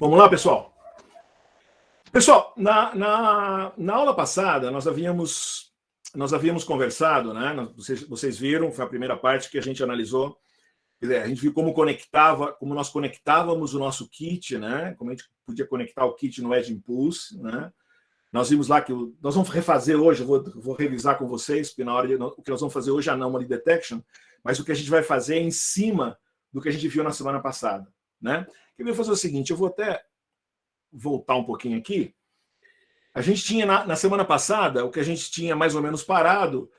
Vamos lá, pessoal? Pessoal, na aula passada, nós havíamos conversado, né? Vocês viram, foi a primeira parte que a gente analisou. Quer dizer, a gente viu como nós conectávamos o nosso kit, né? Como a gente podia conectar o kit no Edge Impulse, né? Nós vimos lá que nós vamos refazer hoje, eu vou revisar com vocês, porque o que nós vamos fazer hoje é a Anomaly Detection, mas o que a gente vai fazer é em cima do que a gente viu na semana passada, né? Eu vou fazer o seguinte, eu vou até voltar um pouquinho aqui. A gente tinha, na semana passada, o que a gente tinha mais ou menos parado,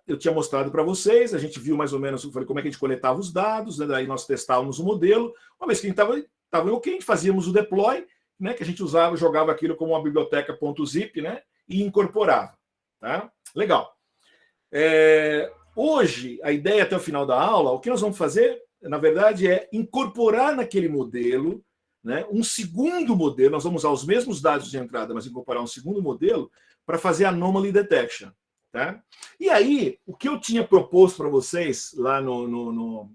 eu tinha mostrado para vocês, a gente viu mais ou menos como é que a gente coletava os dados, né, daí nós testávamos o modelo, uma vez que a gente estava ok, a gente fazíamos o deploy, né, que a gente jogava aquilo como uma biblioteca .zip, né, e incorporava. Tá? Legal. Hoje, a ideia até o final da aula, o que nós vamos fazer, na verdade, é incorporar naquele modelo, né, um segundo modelo, nós vamos usar os mesmos dados de entrada, mas incorporar um segundo modelo para fazer anomaly detection. Tá? E aí, o que eu tinha proposto para vocês lá no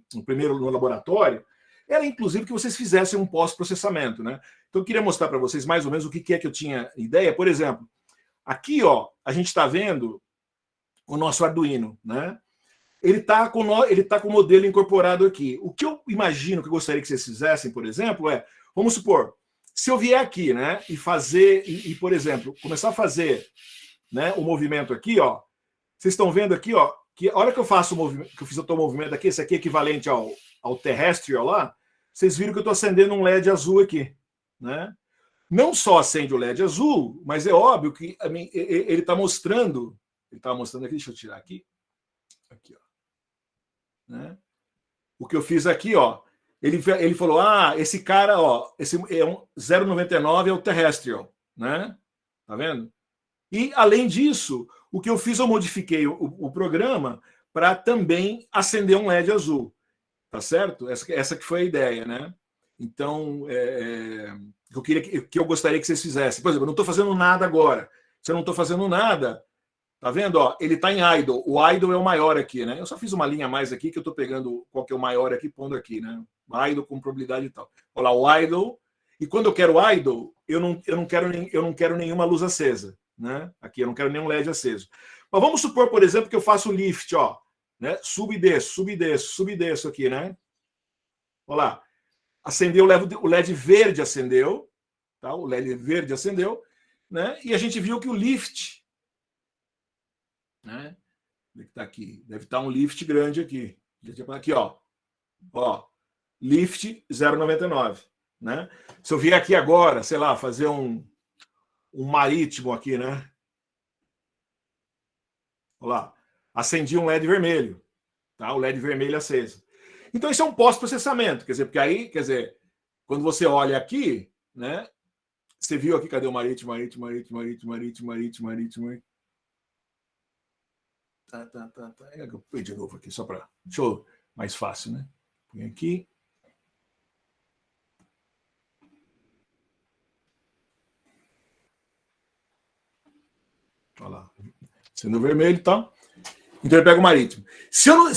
laboratório era, inclusive, que vocês fizessem um pós-processamento. Né? Então, eu queria mostrar para vocês mais ou menos o que é que eu tinha ideia. Por exemplo, aqui ó, a gente está vendo o nosso Arduino. Né? Ele está com o modelo incorporado aqui. O que eu imagino que eu gostaria que vocês fizessem, por exemplo, vamos supor, se eu vier aqui, né, e fazer, por exemplo, começar a fazer, né, o movimento aqui, ó, vocês estão vendo aqui, ó, que a hora que eu faço o movimento, que eu fiz o movimento aqui, esse aqui é equivalente ao terrestrial lá, vocês viram que eu estou acendendo um LED azul aqui, né? Não só acende o LED azul, mas é óbvio que ele está mostrando aqui, deixa eu tirar aqui, ó. Né? O que eu fiz aqui, ó, ele falou, esse cara, ó, esse é um 0,99 é o terrestrial, né? Tá vendo? E, além disso, o que eu fiz, eu modifiquei o programa para também acender um LED azul, tá certo? Essa que foi a ideia, né? Então, que eu gostaria que vocês fizessem. Por exemplo, eu não estou fazendo nada agora. Se eu não estou fazendo nada, tá vendo? Ó, ele está em idle. O idle é o maior aqui, né? Eu só fiz uma linha a mais aqui, que eu estou pegando qual que é o maior aqui, pondo aqui, né? Idle com probabilidade e tal. Olha lá, o idle. E quando eu quero idle, eu não quero nenhuma luz acesa, né? Aqui eu não quero nenhum LED aceso. Mas vamos supor, por exemplo, que eu faço o lift, ó, né? Subo e desço aqui, né? Olha lá. Acendeu o LED verde, acendeu, tá? O LED verde acendeu, né? E a gente viu que o lift, né? Deve estar aqui, deve estar um lift grande aqui. Aqui, ó. Ó, lift 0,99, né? Se eu vier aqui agora, sei lá, fazer um marítimo aqui, né? Olha lá, acendi um LED vermelho, tá? O LED vermelho aceso. Então isso é um pós-processamento, quer dizer, porque aí, quer dizer, quando você olha aqui, né? Você viu aqui, cadê o marítimo? Tá. Eu põe de novo aqui, só para. Deixa eu. Mais fácil, né? Põe aqui. Olha lá. Sendo vermelho, tá? Então eu pego o marítimo. Se eu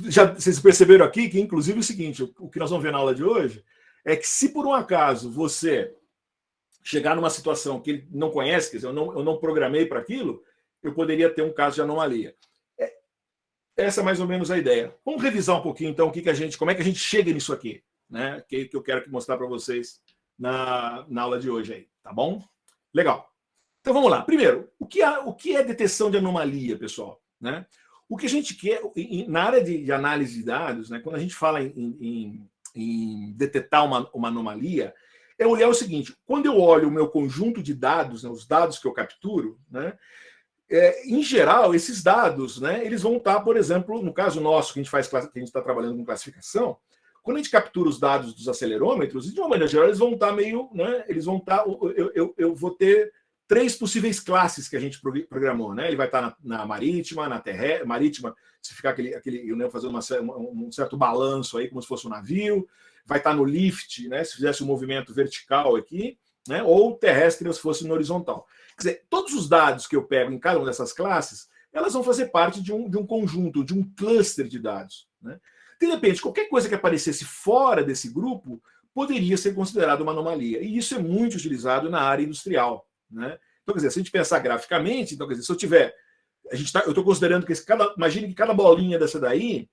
já vocês perceberam aqui que, inclusive, é o seguinte: o que nós vamos ver na aula de hoje é que, se por um acaso você chegar numa situação que ele não conhece, quer dizer, eu não programei para aquilo, eu poderia ter um caso de anomalia. Essa é mais ou menos a ideia. Vamos revisar um pouquinho, então, como é que a gente chega nisso aqui, né? Que eu quero mostrar para vocês na aula de hoje aí, tá bom? Legal. Então vamos lá. Primeiro, o que é detecção de anomalia, pessoal? Né? O que a gente quer, na área de análise de dados, né, quando a gente fala em detectar uma anomalia, é olhar o seguinte: quando eu olho o meu conjunto de dados, né, os dados que eu capturo, né, em geral, esses dados, né, eles vão estar, por exemplo, no caso nosso, que a gente está trabalhando com classificação, quando a gente captura os dados dos acelerômetros, de uma maneira geral, eles vão estar meio, né, eles vão estar, eu vou ter 3 possíveis classes que a gente programou, né? Ele vai estar na marítima, na terrestre, marítima, se ficar fazendo um certo balanço aí, como se fosse um navio, vai estar no lift, né? Se fizesse um movimento vertical aqui, né? Ou terrestre, se fosse no horizontal. Quer dizer, todos os dados que eu pego em cada uma dessas classes, elas vão fazer parte de um conjunto, de um cluster de dados, né? De repente, qualquer coisa que aparecesse fora desse grupo poderia ser considerado uma anomalia. E isso é muito utilizado na área industrial, né? Então, quer dizer, se a gente pensar graficamente, então, quer dizer, se eu tiver... eu estou considerando que imagine que cada bolinha dessa daí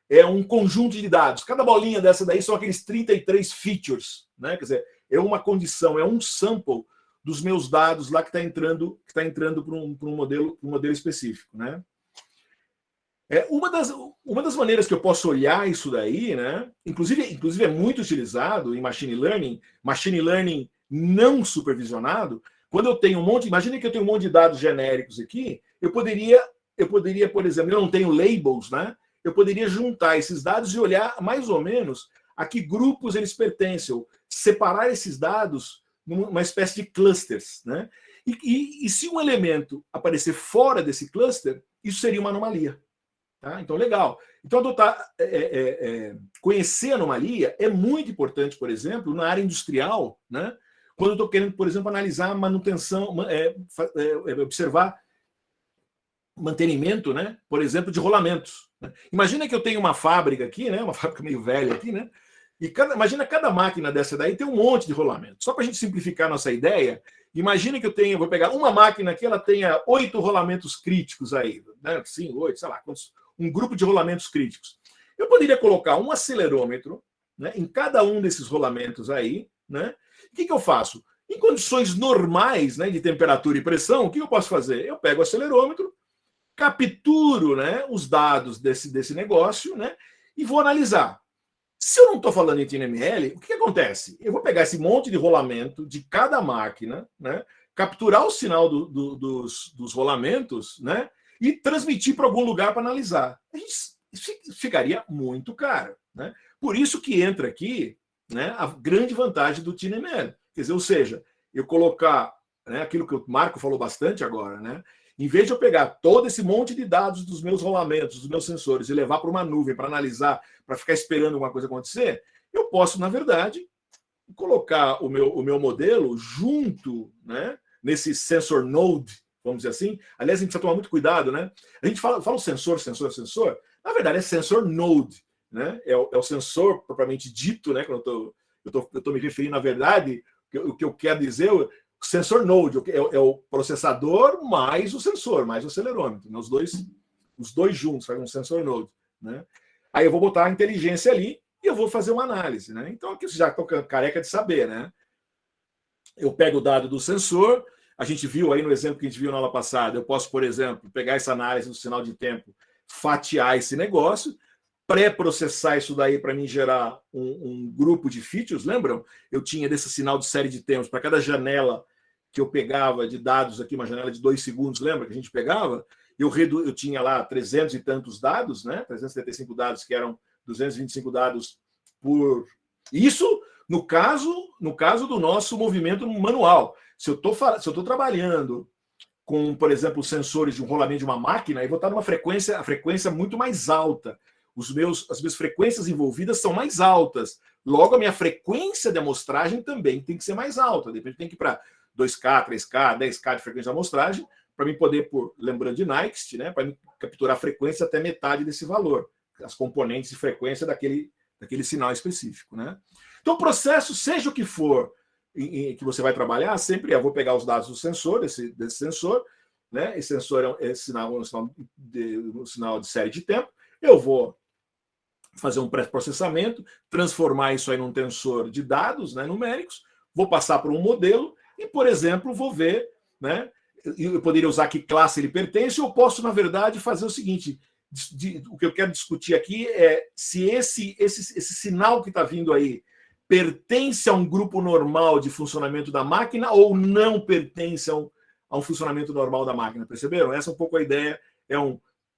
é um conjunto de dados. Cada bolinha dessa daí são aqueles 33 features, né? Quer dizer, é uma condição, é um sample dos meus dados lá que está entrando para um modelo específico, né? Uma das maneiras que eu posso olhar isso daí, né? Inclusive é muito utilizado em machine learning não supervisionado. Quando eu tenho imagine que eu tenho um monte de dados genéricos aqui, eu poderia, por exemplo, eu não tenho labels, né? Eu poderia juntar esses dados e olhar mais ou menos a que grupos eles pertencem, ou separar esses dados numa espécie de clusters, né? E se um elemento aparecer fora desse cluster, isso seria uma anomalia. Tá? Então, legal. Então, conhecer a anomalia é muito importante, por exemplo, na área industrial, né? Quando eu estou querendo, por exemplo, analisar manutenção, observar mantenimento, né? Por exemplo, de rolamentos. Né? Imagina que eu tenho uma fábrica aqui, né? Uma fábrica meio velha aqui, né? E imagina cada máquina dessa daí tem um monte de rolamento. Só para a gente simplificar a nossa ideia, imagina que eu vou pegar uma máquina aqui, ela tenha 8 rolamentos críticos aí, né? 5, 8, sei lá, um grupo de rolamentos críticos. Eu poderia colocar um acelerômetro, né, em cada um desses rolamentos aí, né? O que eu faço? Em condições normais, né, de temperatura e pressão, o que eu posso fazer? Eu pego o acelerômetro, capturo, né, os dados desse negócio, né, e vou analisar. Se eu não estou falando em TinyML, o que acontece? Eu vou pegar esse monte de rolamento de cada máquina, né, capturar o sinal dos rolamentos, né, e transmitir para algum lugar para analisar. Isso ficaria muito caro, né? Por isso que entra aqui, né, a grande vantagem do TinyML. Quer dizer, ou seja, eu colocar, né, aquilo que o Marco falou bastante agora, né? Em vez de eu pegar todo esse monte de dados dos meus rolamentos, dos meus sensores, e levar para uma nuvem para analisar, para ficar esperando alguma coisa acontecer, eu posso, na verdade, colocar o meu modelo junto, né, nesse sensor node, vamos dizer assim. Aliás, a gente precisa tomar muito cuidado, né? A gente fala o sensor. Na verdade, é sensor node, né? É o sensor propriamente dito, né? Quando eu estou me referindo, na verdade, o que eu quero dizer, o sensor node é o processador mais o sensor, mais o acelerômetro, né? Os dois juntos fazem um sensor node, né? Aí eu vou botar a inteligência ali e eu vou fazer uma análise, né? Então aqui você já estou careca de saber, né? Eu pego o dado do sensor. A gente viu aí no exemplo que a gente viu na aula passada, eu posso, por exemplo, pegar essa análise do sinal de tempo, fatiar esse negócio, pré-processar isso daí para mim gerar um grupo de features. Lembram? Eu tinha desse sinal de série de tempos, para cada janela que eu pegava de dados aqui, uma janela de 2 segundos, lembra que a gente pegava? Eu tinha lá 300 e tantos dados, né? 375 dados, que eram 225 dados por... Isso no caso do nosso movimento manual. Se eu estou trabalhando com, por exemplo, sensores de um rolamento de uma máquina, eu vou estar numa frequência muito mais alta. As minhas frequências envolvidas são mais altas. Logo, a minha frequência de amostragem também tem que ser mais alta. De repente, tem que ir para 2K, 3K, 10K de frequência de amostragem, para mim poder, lembrando de Nyquist, né, para capturar a frequência até metade desse valor, as componentes de frequência daquele sinal específico, né? Então, o processo, seja o que for, que você vai trabalhar, sempre eu vou pegar os dados do sensor, desse sensor, né? Esse sensor é um sinal de série de tempo. Eu vou fazer um pré-processamento, transformar isso aí num tensor de dados, né, numéricos, vou passar por um modelo e, por exemplo, vou ver, né? Eu poderia usar que classe ele pertence, ou eu posso, na verdade, fazer o seguinte: o que eu quero discutir aqui é se esse sinal que está vindo aí pertence a um grupo normal de funcionamento da máquina ou não pertence a um funcionamento normal da máquina. Perceberam? Essa é um pouco a ideia.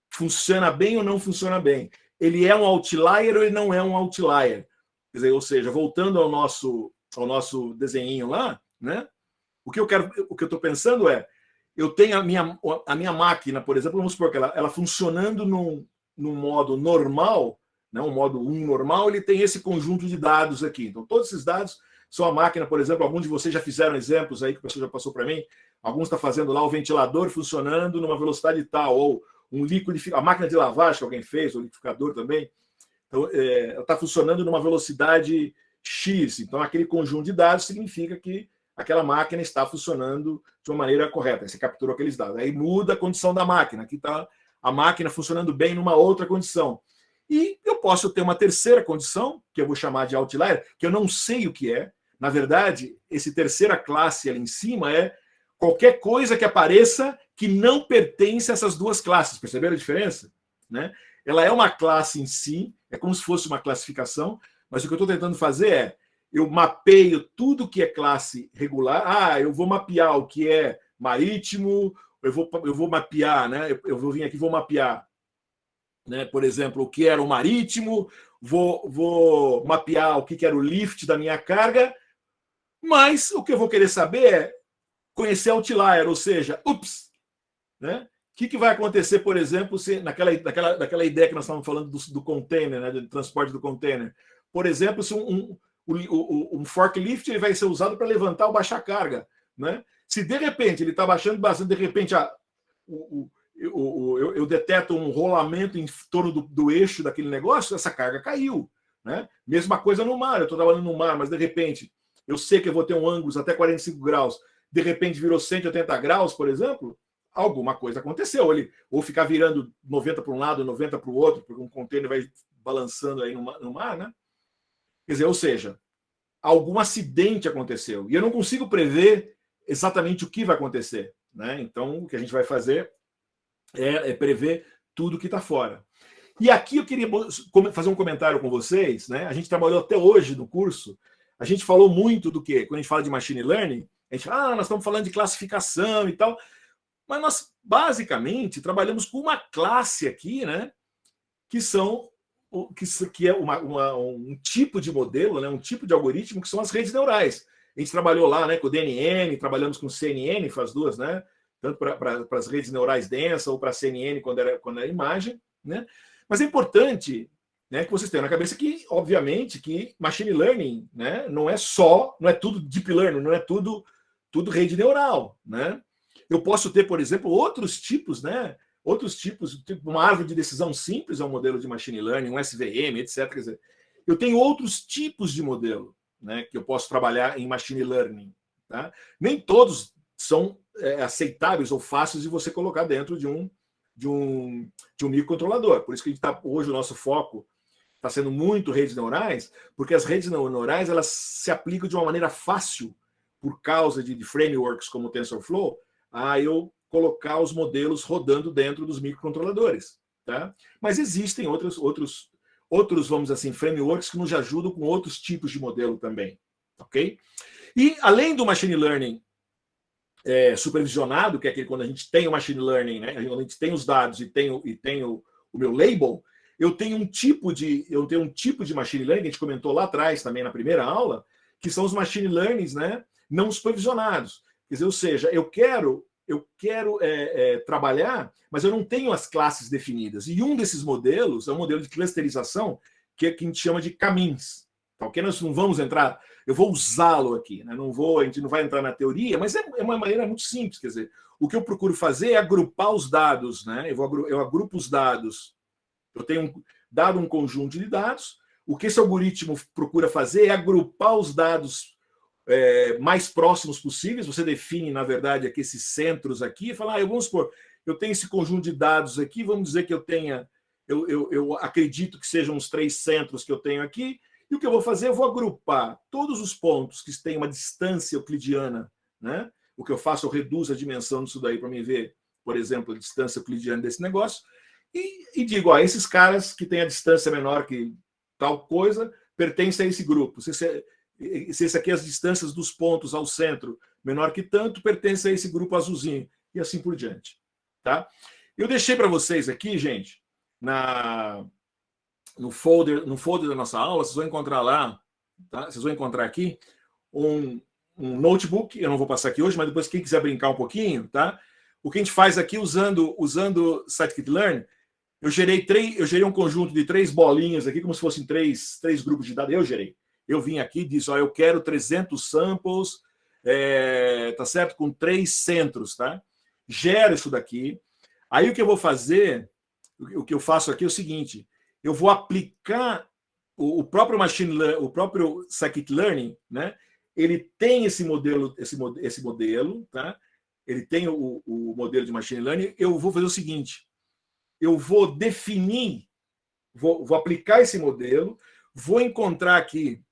Funciona bem ou não funciona bem? Ele é um outlier ou ele não é um outlier? Quer dizer, ou seja, voltando ao nosso desenhinho lá, né? O que eu estou pensando é, eu tenho a minha máquina, por exemplo, vamos supor que ela funcionando num modo normal, né, um modo 1 normal, ele tem esse conjunto de dados aqui. Então, todos esses dados são a máquina, por exemplo, alguns de vocês já fizeram exemplos aí, que o pessoal já passou para mim, alguns está fazendo lá o ventilador funcionando numa velocidade tal, ou a máquina de lavagem que alguém fez, o liquidificador também, então, está funcionando numa velocidade X. Então, aquele conjunto de dados significa que aquela máquina está funcionando de uma maneira correta. Você capturou aqueles dados. Aí muda a condição da máquina. Aqui está a máquina funcionando bem numa outra condição. E eu posso ter uma terceira condição, que eu vou chamar de outlier, que eu não sei o que é. Na verdade, essa terceira classe ali em cima é qualquer coisa que apareça que não pertence a essas duas classes. Perceberam a diferença? Né? Ela é uma classe em si, é como se fosse uma classificação, mas o que eu estou tentando fazer é, eu mapeio tudo que é classe regular. Eu vou mapear o que é marítimo, eu vou mapear, né? Eu vou vir aqui e vou mapear, né? Por exemplo, o que era o marítimo, vou mapear o que era o lift da minha carga, mas o que eu vou querer saber é conhecer outlier, ou seja, né? O que vai acontecer, por exemplo, se naquela ideia que nós estávamos falando do container, né? Do transporte do container. Por exemplo, se um forklift ele vai ser usado para levantar ou baixar carga, né? Se de repente ele está baixando bastante, de repente eu deteto um rolamento em torno do eixo daquele negócio, essa carga caiu, né? Mesma coisa no mar, eu estou trabalhando no mar, mas de repente eu sei que eu vou ter um ângulo até 45 graus, de repente virou 180 graus, por exemplo, alguma coisa aconteceu. Ou ficar virando 90 para um lado, 90 para o outro, porque um container vai balançando aí no mar, né? Quer dizer, ou seja, algum acidente aconteceu. E eu não consigo prever exatamente o que vai acontecer, né? Então, o que a gente vai fazer é prever tudo que está fora. E aqui eu queria fazer um comentário com vocês, né? A gente trabalhou até hoje no curso, a gente falou muito do quê? Quando a gente fala de machine learning, a gente fala, nós estamos falando de classificação e tal, mas nós basicamente trabalhamos com uma classe aqui, né? Que é um tipo de modelo, né? Um tipo de algoritmo que são as redes neurais. A gente trabalhou lá, né, com o DNN, trabalhamos com o CNN, faz duas, né? Tanto para as redes neurais densas ou para a CNN quando era imagem, né? Mas é importante, né, que vocês tenham na cabeça que, obviamente, que machine learning, né, não é tudo deep learning, não é tudo rede neural, né? Eu posso ter, por exemplo, outros tipos, né? Outros tipos, tipo uma árvore de decisão simples é um modelo de machine learning, um SVM, etc. Quer dizer, eu tenho outros tipos de modelo, né, que eu posso trabalhar em machine learning. Tá? Nem todos são aceitáveis ou fáceis de você colocar dentro de um microcontrolador. Por isso que a gente hoje o nosso foco está sendo muito redes neurais, porque as redes neurais elas se aplicam de uma maneira fácil por causa de frameworks como o TensorFlow, a eu colocar os modelos rodando dentro dos microcontroladores. Tá? Mas existem outros, vamos dizer assim, frameworks que nos ajudam com outros tipos de modelo também. Ok? E além do machine learning supervisionado, que é aquele quando a gente tem o machine learning, né? Quando a gente tem os dados e tem o meu label, eu tenho um tipo de machine learning, que a gente comentou lá atrás também na primeira aula, que são os machine learnings, né, não supervisionados. Quer dizer, ou seja, eu quero trabalhar, mas eu não tenho as classes definidas. E um desses modelos é um modelo de clusterização que a gente chama de caminhos. Tá, ok? Nós não vamos entrar, eu vou usá-lo aqui, né? A gente não vai entrar na teoria, mas é uma maneira muito simples. Quer dizer, o que eu procuro fazer é agrupar os dados, né? Eu agrupo os dados. Eu tenho dado um conjunto de dados. O que esse algoritmo procura fazer é agrupar os dados mais próximos possíveis. Você define, na verdade, aqui esses centros aqui e fala, vamos supor, eu tenho esse conjunto de dados aqui, vamos dizer que eu acredito que sejam os 3 centros que eu tenho aqui, e o que eu vou fazer? Eu vou agrupar todos os pontos que têm uma distância euclidiana, né? O que eu faço, eu reduzo a dimensão disso daí para me ver, por exemplo, a distância euclidiana desse negócio, e digo, esses caras que têm a distância menor que tal coisa, pertencem a esse grupo. Se esse aqui, as distâncias dos pontos ao centro menor que tanto, pertence a esse grupo azulzinho, e assim por diante. Tá? Eu deixei para vocês aqui, gente, no folder da nossa aula, vocês vão encontrar lá, tá? Vocês vão encontrar aqui um notebook, eu não vou passar aqui hoje, mas depois quem quiser brincar um pouquinho, tá? O que a gente faz aqui usando scikit-learn, eu gerei um conjunto de 3 bolinhas aqui, como se fossem três grupos de dados. Eu vim aqui e disse, eu quero 300 samples, tá certo? Com 3 centros, tá? Gero isso daqui. Aí o que eu vou fazer, o que eu faço aqui é o seguinte, eu vou aplicar o próprio o próprio scikit-learning, né? Ele tem esse modelo, tá? Ele tem o modelo de machine learning. Eu vou fazer o seguinte: eu vou definir, vou aplicar esse modelo, vou encontrar aqui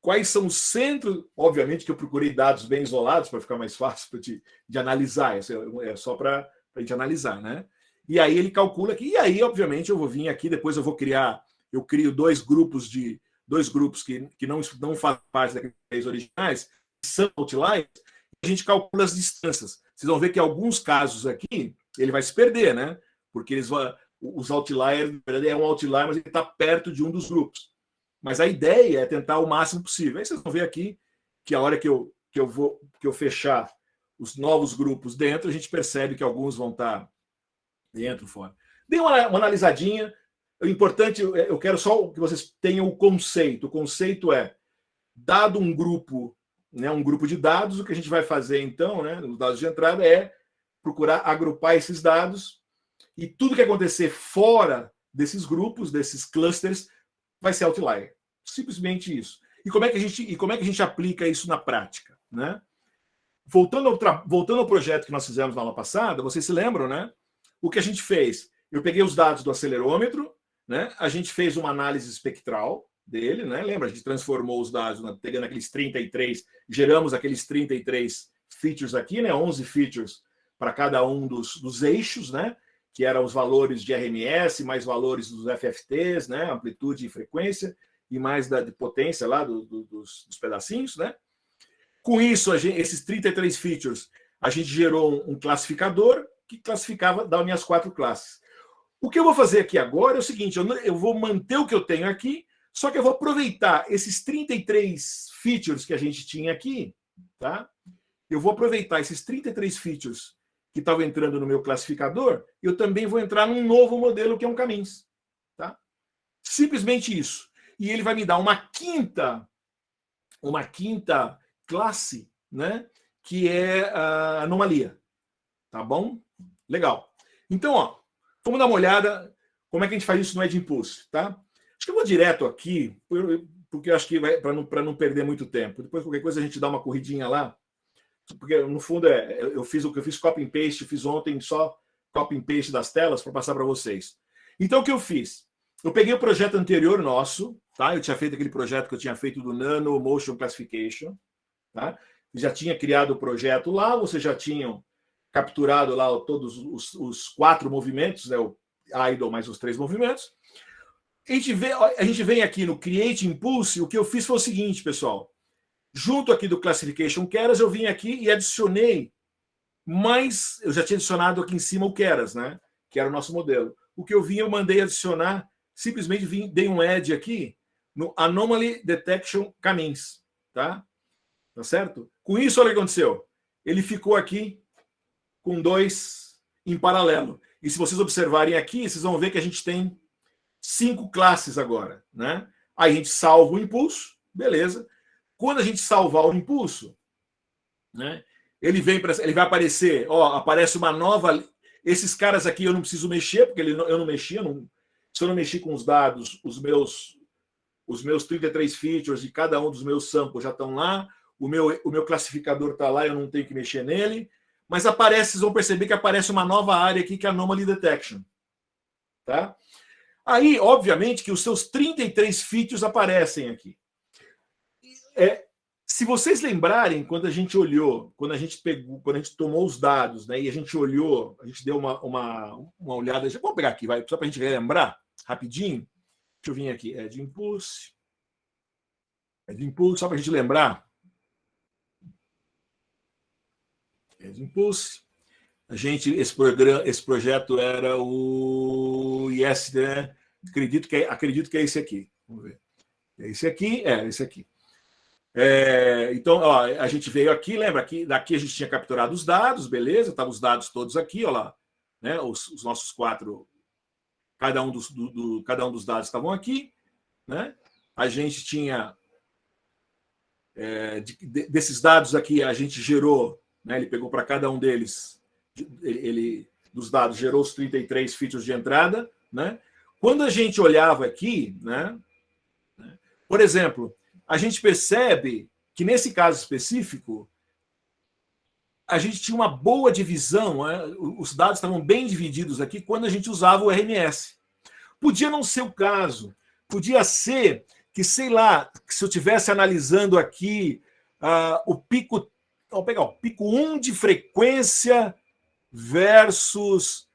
quais são os centros. Obviamente que eu procurei dados bem isolados para ficar mais fácil de analisar. Isso é só para a gente analisar, né? E aí ele calcula aqui. E aí, obviamente, eu vou vir aqui, depois eu vou criar. Eu crio dois grupos que não fazem parte daqueles originais, que são outliers, e a gente calcula as distâncias. Vocês vão ver que em alguns casos aqui ele vai se perder, né? Porque os outliers, na verdade, é um outlier, mas ele está perto de um dos grupos. Mas a ideia é tentar o máximo possível. Aí vocês vão ver aqui que a hora que eu fechar os novos grupos dentro, a gente percebe que alguns vão estar dentro, fora. Dê uma analisadinha. O importante, eu quero só que vocês tenham o conceito. O conceito é, dado um grupo, né, um grupo de dados, o que a gente vai fazer então, né, nos dados de entrada, é procurar agrupar esses dados e tudo que acontecer fora desses grupos, desses clusters, vai ser outlier. Simplesmente isso. E como é que a gente aplica isso na prática, né? Voltando ao projeto que nós fizemos na aula passada, vocês se lembram, né? O que a gente fez? Eu peguei os dados do acelerômetro, né? A gente fez uma análise espectral dele, né? Lembra? A gente transformou os dados, pegando aqueles 33, geramos aqueles 33 features aqui, né? 11 features para cada um dos eixos, né? Que eram os valores de RMS, mais valores dos FFTs, né? Amplitude e frequência, e mais de potência lá dos pedacinhos, né? Com isso, esses 33 features, a gente gerou um classificador que classificava das minhas 4 classes. O que eu vou fazer aqui agora é o seguinte: eu vou manter o que eu tenho aqui, só que eu vou aproveitar esses 33 features que a gente tinha aqui, tá? Eu vou aproveitar esses 33 features que estavam entrando no meu classificador, eu também vou entrar num novo modelo que é um caminhos, tá? Simplesmente isso. E ele vai me dar uma quinta classe, né? Que é a anomalia, tá bom? Legal. Então, ó, vamos dar uma olhada como é que a gente faz isso no Edge Impulse, tá? Acho que eu vou direto aqui, porque eu acho que para não perder muito tempo. Depois, qualquer coisa, a gente dá uma corridinha lá, porque no fundo eu fiz o que eu fiz copy and paste, fiz ontem só copy and paste das telas para passar para vocês. Então, o que eu fiz? Eu peguei o projeto anterior nosso, tá? Eu tinha feito aquele projeto que eu tinha feito do Nano Motion Classification, tá? Já tinha criado o projeto lá, vocês já tinham capturado lá todos os 4 movimentos, né? O idle mais os 3 movimentos. A gente vem aqui no Create Impulse. O que eu fiz foi o seguinte, pessoal. Junto aqui do Classification Keras, eu vim aqui e adicionei mais. Eu já tinha adicionado aqui em cima o Keras, né? Que era o nosso modelo. O que eu mandei adicionar, simplesmente dei um add aqui no Anomaly Detection Caminhos, tá? Tá certo? Com isso, olha o que aconteceu. Ele ficou aqui com 2 em paralelo. E se vocês observarem aqui, vocês vão ver que a gente tem 5 classes agora, né? Aí a gente salva o impulso, beleza. Quando a gente salvar o impulso, né? Ele vai aparecer, ó, aparece uma nova. Esses caras aqui eu não preciso mexer, porque eu não mexia. Se eu não mexer com os dados, os meus 33 features de cada um dos meus samples já estão lá. O meu classificador está lá, eu não tenho que mexer nele. Mas vocês vão perceber que aparece uma nova área aqui, que é a Anomaly Detection. Tá? Aí, obviamente, que os seus 33 features aparecem aqui. Se vocês lembrarem, quando a gente tomou os dados, né, e a gente olhou, a gente deu uma olhada. Vamos pegar aqui, só para a gente relembrar rapidinho. Deixa eu vir aqui. Edge Impulse, só para a gente lembrar. Edge Impulse. Esse projeto era o IS, né? Acredito que é esse aqui. Vamos ver. É esse aqui? É, esse aqui. Então, ó, a gente veio aqui, lembra? Daqui a gente tinha capturado os dados, beleza? Estavam os dados todos aqui, ó lá. Né? Os nossos 4, cada um dos dados estavam aqui. Né? A gente tinha... desses dados aqui, a gente gerou, né? Ele pegou para cada um deles, dos dados, gerou os 33 features de entrada. Né? Quando a gente olhava aqui, né? Por exemplo, a gente percebe que nesse caso específico, a gente tinha uma boa divisão, né? Os dados estavam bem divididos aqui quando a gente usava o RMS. Podia não ser o caso, podia ser que, sei lá, que se eu estivesse analisando aqui o pico, vamos pegar o pico 1 de frequência versus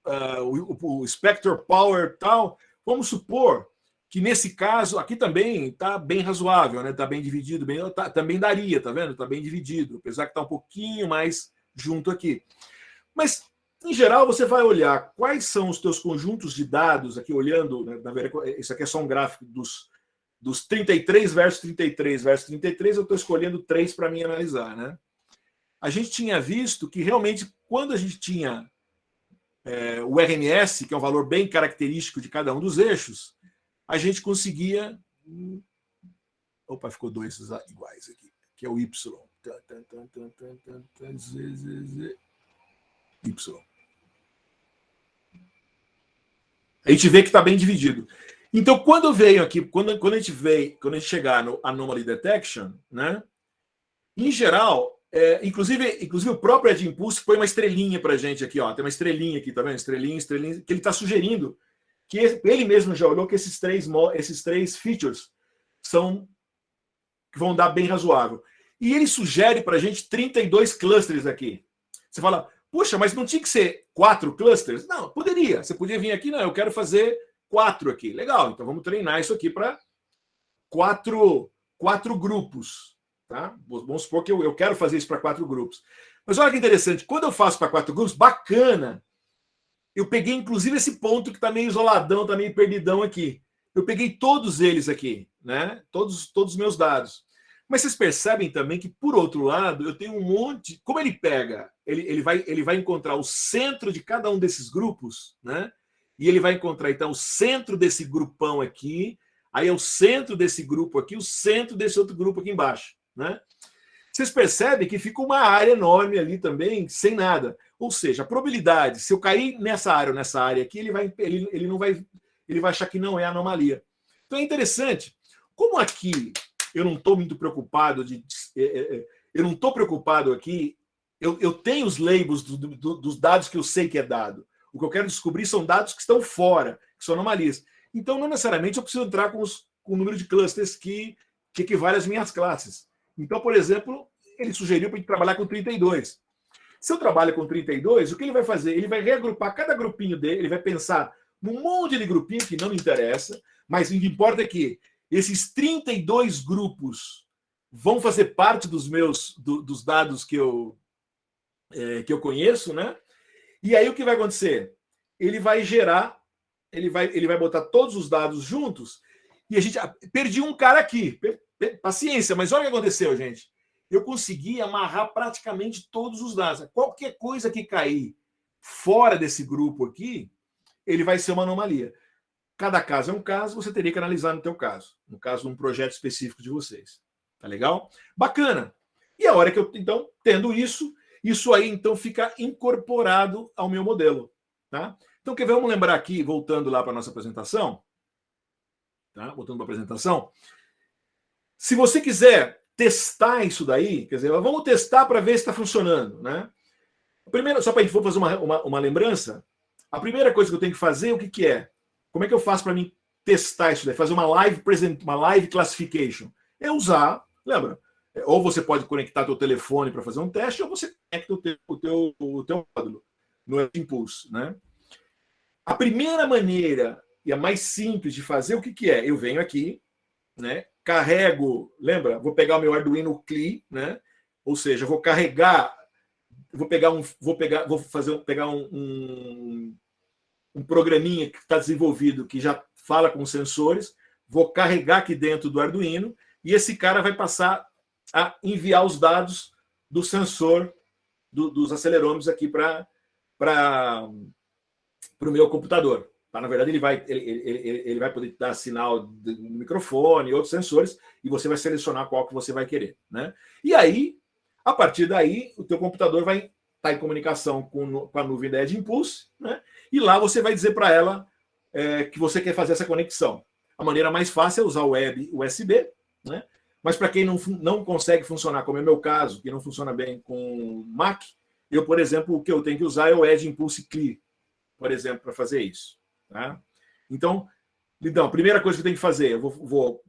o Spectre Power tal, vamos supor que nesse caso, aqui também está bem razoável, né? Está bem dividido, também daria, tá vendo? Está bem dividido, apesar que está um pouquinho mais junto aqui. Mas, em geral, você vai olhar quais são os teus conjuntos de dados, aqui olhando, né, na verdade, isso aqui é só um gráfico dos 33 versus 33 versus 33, eu estou escolhendo 3 para mim analisar, né? A gente tinha visto que realmente, quando a gente tinha o RMS, que é um valor bem característico de cada um dos eixos, a gente conseguia. Opa, ficou 2 iguais aqui, que é o Y. Y. A gente vê que está bem dividido. Então, quando veio aqui, quando a gente chegar no Anomaly Detection, né? Em geral, inclusive o próprio Edge Impulse põe uma estrelinha para a gente aqui, ó. Tem uma estrelinha aqui, tá vendo? Estrelinha, que ele está sugerindo que ele mesmo já olhou que esses três features que vão dar bem razoável. E ele sugere para a gente 32 clusters aqui. Você fala, puxa, mas não tinha que ser 4 clusters? Não, poderia. Você podia vir aqui, não, eu quero fazer 4 aqui. Legal, então vamos treinar isso aqui para 4 grupos. Tá? Vamos supor que eu quero fazer isso para 4 grupos. Mas olha que interessante, quando eu faço para 4 grupos, bacana, eu peguei inclusive esse ponto que está meio isoladão, está meio perdidão aqui. Eu peguei todos eles aqui, né? Todos os meus dados. Mas vocês percebem também que, por outro lado, eu tenho um monte. Como ele pega, ele vai encontrar o centro de cada um desses grupos, né? E ele vai encontrar, então, o centro desse grupão aqui, aí é o centro desse grupo aqui, o centro desse outro grupo aqui embaixo, né? Vocês percebem que fica uma área enorme ali também, sem nada. Ou seja, a probabilidade, se eu cair nessa área ou nessa área aqui, ele vai achar que não é anomalia. Então é interessante. Como aqui eu não estou muito preocupado eu não estou preocupado aqui. Eu tenho os labels dos dados que eu sei que é dado. O que eu quero descobrir são dados que estão fora, que são anomalias. Então, não necessariamente eu preciso entrar com o número de clusters que equivale às minhas classes. Então, por exemplo, ele sugeriu para a gente trabalhar com 32. Se eu trabalho com 32, o que ele vai fazer? Ele vai reagrupar cada grupinho dele, ele vai pensar num monte de grupinho que não me interessa, mas o que importa é que esses 32 grupos vão fazer parte dos dados que eu conheço, né? E aí o que vai acontecer? Ele vai gerar, ele vai botar todos os dados juntos, e a gente perdi um cara aqui. Paciência, mas olha o que aconteceu, gente. Eu consegui amarrar praticamente todos os dados. Qualquer coisa que cair fora desse grupo aqui, ele vai ser uma anomalia. Cada caso é um caso, você teria que analisar no teu caso. No caso de um projeto específico de vocês. Tá legal? Bacana. E a hora que eu, então, tendo isso aí, então, fica incorporado ao meu modelo. Tá? Então, vamos lembrar aqui, voltando lá para a nossa apresentação. Tá? Voltando para a apresentação. Se você quiser testar isso daí, quer dizer, vamos testar para ver se está funcionando, né? Primeiro, só para a gente for fazer uma lembrança, a primeira coisa que eu tenho que fazer, o que é? Como é que eu faço para mim testar isso daí? Fazer uma live classification. É usar, lembra? Ou você pode conectar teu telefone para fazer um teste, ou você conecta o teu módulo no Edge Impulse, né? A primeira maneira e a mais simples de fazer, o que é? Eu venho aqui, né? Carrego, lembra? Vou pegar o meu Arduino CLI, né? Ou seja, vou carregar, pegar um programinha que está desenvolvido que já fala com sensores, vou carregar aqui dentro do Arduino e esse cara vai passar a enviar os dados do sensor dos acelerômetros aqui para o meu computador. Na verdade, ele vai poder dar sinal do microfone e outros sensores, e você vai selecionar qual que você vai querer, né? E aí, a partir daí, o teu computador vai estar em comunicação com a nuvem da Edge Impulse, né? E lá você vai dizer para ela que você quer fazer essa conexão. A maneira mais fácil é usar o web USB, né? Mas para quem não consegue funcionar, como é o meu caso, que não funciona bem com Mac, eu, por exemplo, o que eu tenho que usar é o Edge Impulse Clear, por exemplo, para fazer isso. Tá? Então, a primeira coisa que eu tenho que fazer, eu vou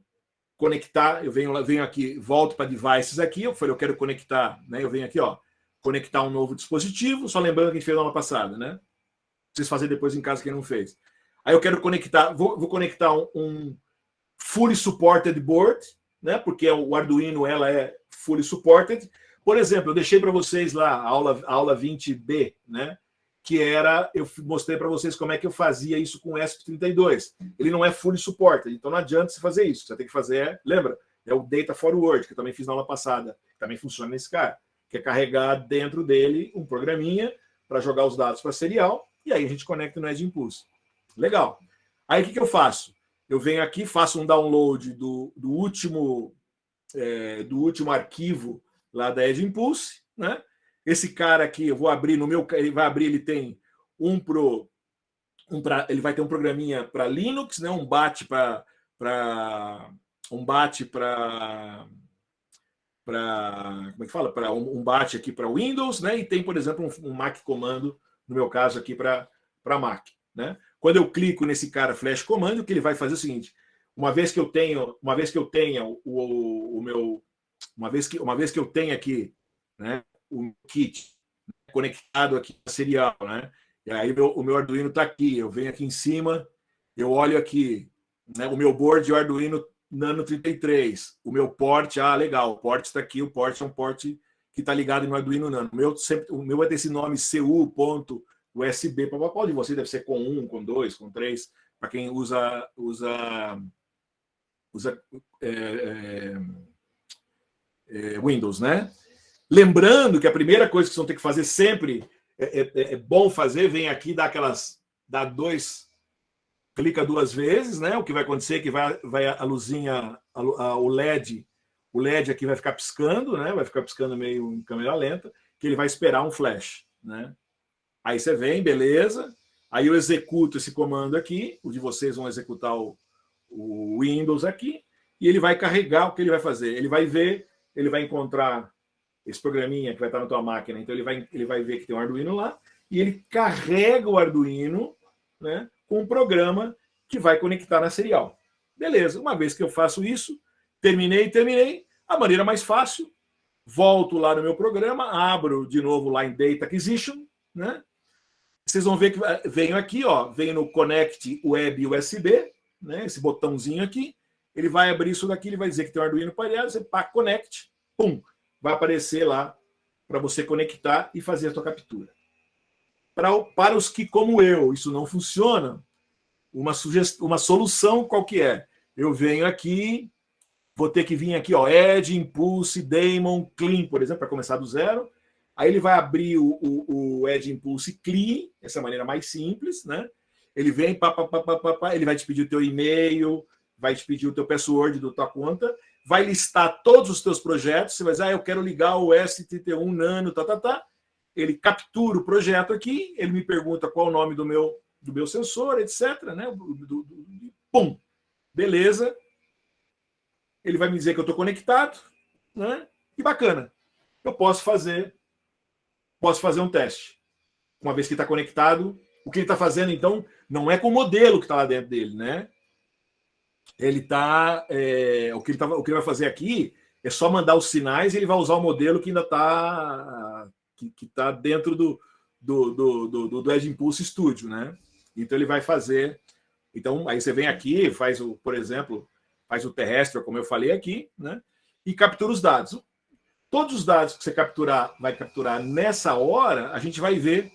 conectar, eu venho aqui, volto para devices aqui, eu falei, eu quero conectar, né? Eu venho aqui, ó, conectar um novo dispositivo, só lembrando que a gente fez na aula passada, né? Vocês fazer depois em casa quem não fez. Aí eu quero conectar, vou conectar um fully supported board, né? Porque o Arduino ela é fully supported. Por exemplo, eu deixei para vocês lá a aula 20B, né? Que era, eu mostrei para vocês como é que eu fazia isso com o ESP32. Ele não é fully supported, então não adianta você fazer isso. Você tem que fazer, lembra? É o Data Forward, que eu também fiz na aula passada, que também funciona nesse cara, que é carregar dentro dele um programinha para jogar os dados para serial, e aí a gente conecta no Edge Impulse. Legal. Aí o que eu faço? Eu venho aqui, faço um download do último arquivo lá da Edge Impulse, né? Esse cara aqui, eu vou abrir no meu, ele vai abrir, ele tem ele vai ter um programinha para Linux, né? Um BAT para como é que fala? Para um BAT aqui para Windows, né? E tem, por exemplo, um Mac comando, no meu caso aqui para Mac, né? Quando eu clico nesse cara Flash Command, o que ele vai fazer é o seguinte: uma vez que eu tenha aqui, né, o kit conectado aqui a serial, né? E aí o meu Arduino está aqui, eu venho aqui em cima, eu olho aqui, né, o meu board, o Arduino Nano 33, o meu port, legal, o port está aqui, o port é um port que está ligado no Arduino Nano. O meu vai ter esse nome cu.usb, qual de vocês deve ser com 1, com 2, com 3, para quem usa Windows, né? Lembrando que a primeira coisa que vocês vão ter que fazer sempre é bom fazer, vem aqui, clica 2 vezes, né? O que vai acontecer é que vai a luzinha, o LED aqui vai ficar piscando, né? Vai ficar piscando meio em câmera lenta, que ele vai esperar um flash, né? Aí você vem, beleza. Aí eu executo esse comando aqui, os de vocês vão executar o Windows aqui, e ele vai carregar. O que ele vai fazer? Ele vai encontrar esse programinha que vai estar na tua máquina, então ele vai ver que tem um Arduino lá, e ele carrega o Arduino, né, com um programa que vai conectar na serial. Beleza, uma vez que eu faço isso, terminei, a maneira mais fácil, volto lá no meu programa, abro de novo lá em Data Acquisition, né? Vocês vão ver que venho aqui, venho no Connect Web USB, né, esse botãozinho aqui, ele vai abrir isso daqui, ele vai dizer que tem um Arduino pareado, você pá, Connect, pum, vai aparecer lá para você conectar e fazer a sua captura. Para os que, como eu, isso não funciona, uma solução qual que é? Eu venho aqui, vou ter que vir aqui, Edge, Impulse, Daemon, Clean, por exemplo, para começar do zero. Aí ele vai abrir o Edge Impulse Clean, essa maneira mais simples, né? Ele vem, ele vai te pedir o teu e-mail, vai te pedir o teu password da tua conta, vai listar todos os teus projetos, você vai dizer, eu quero ligar o S31 Nano, ele captura o projeto aqui, ele me pergunta qual o nome do meu sensor, etc, né? Pum! Beleza. Ele vai me dizer que eu estou conectado, né? E bacana. Eu posso fazer um teste. Uma vez que está conectado, o que ele está fazendo, então, não é com o modelo que está lá dentro dele, né? Ele está. O que ele vai fazer aqui é só mandar os sinais e ele vai usar o modelo que ainda está dentro do Edge Impulse Studio, né? Então ele vai fazer. Então, aí você vem aqui, por exemplo, faz o terrestre, como eu falei aqui, né? E captura os dados. Todos os dados que você vai capturar nessa hora, a gente vai ver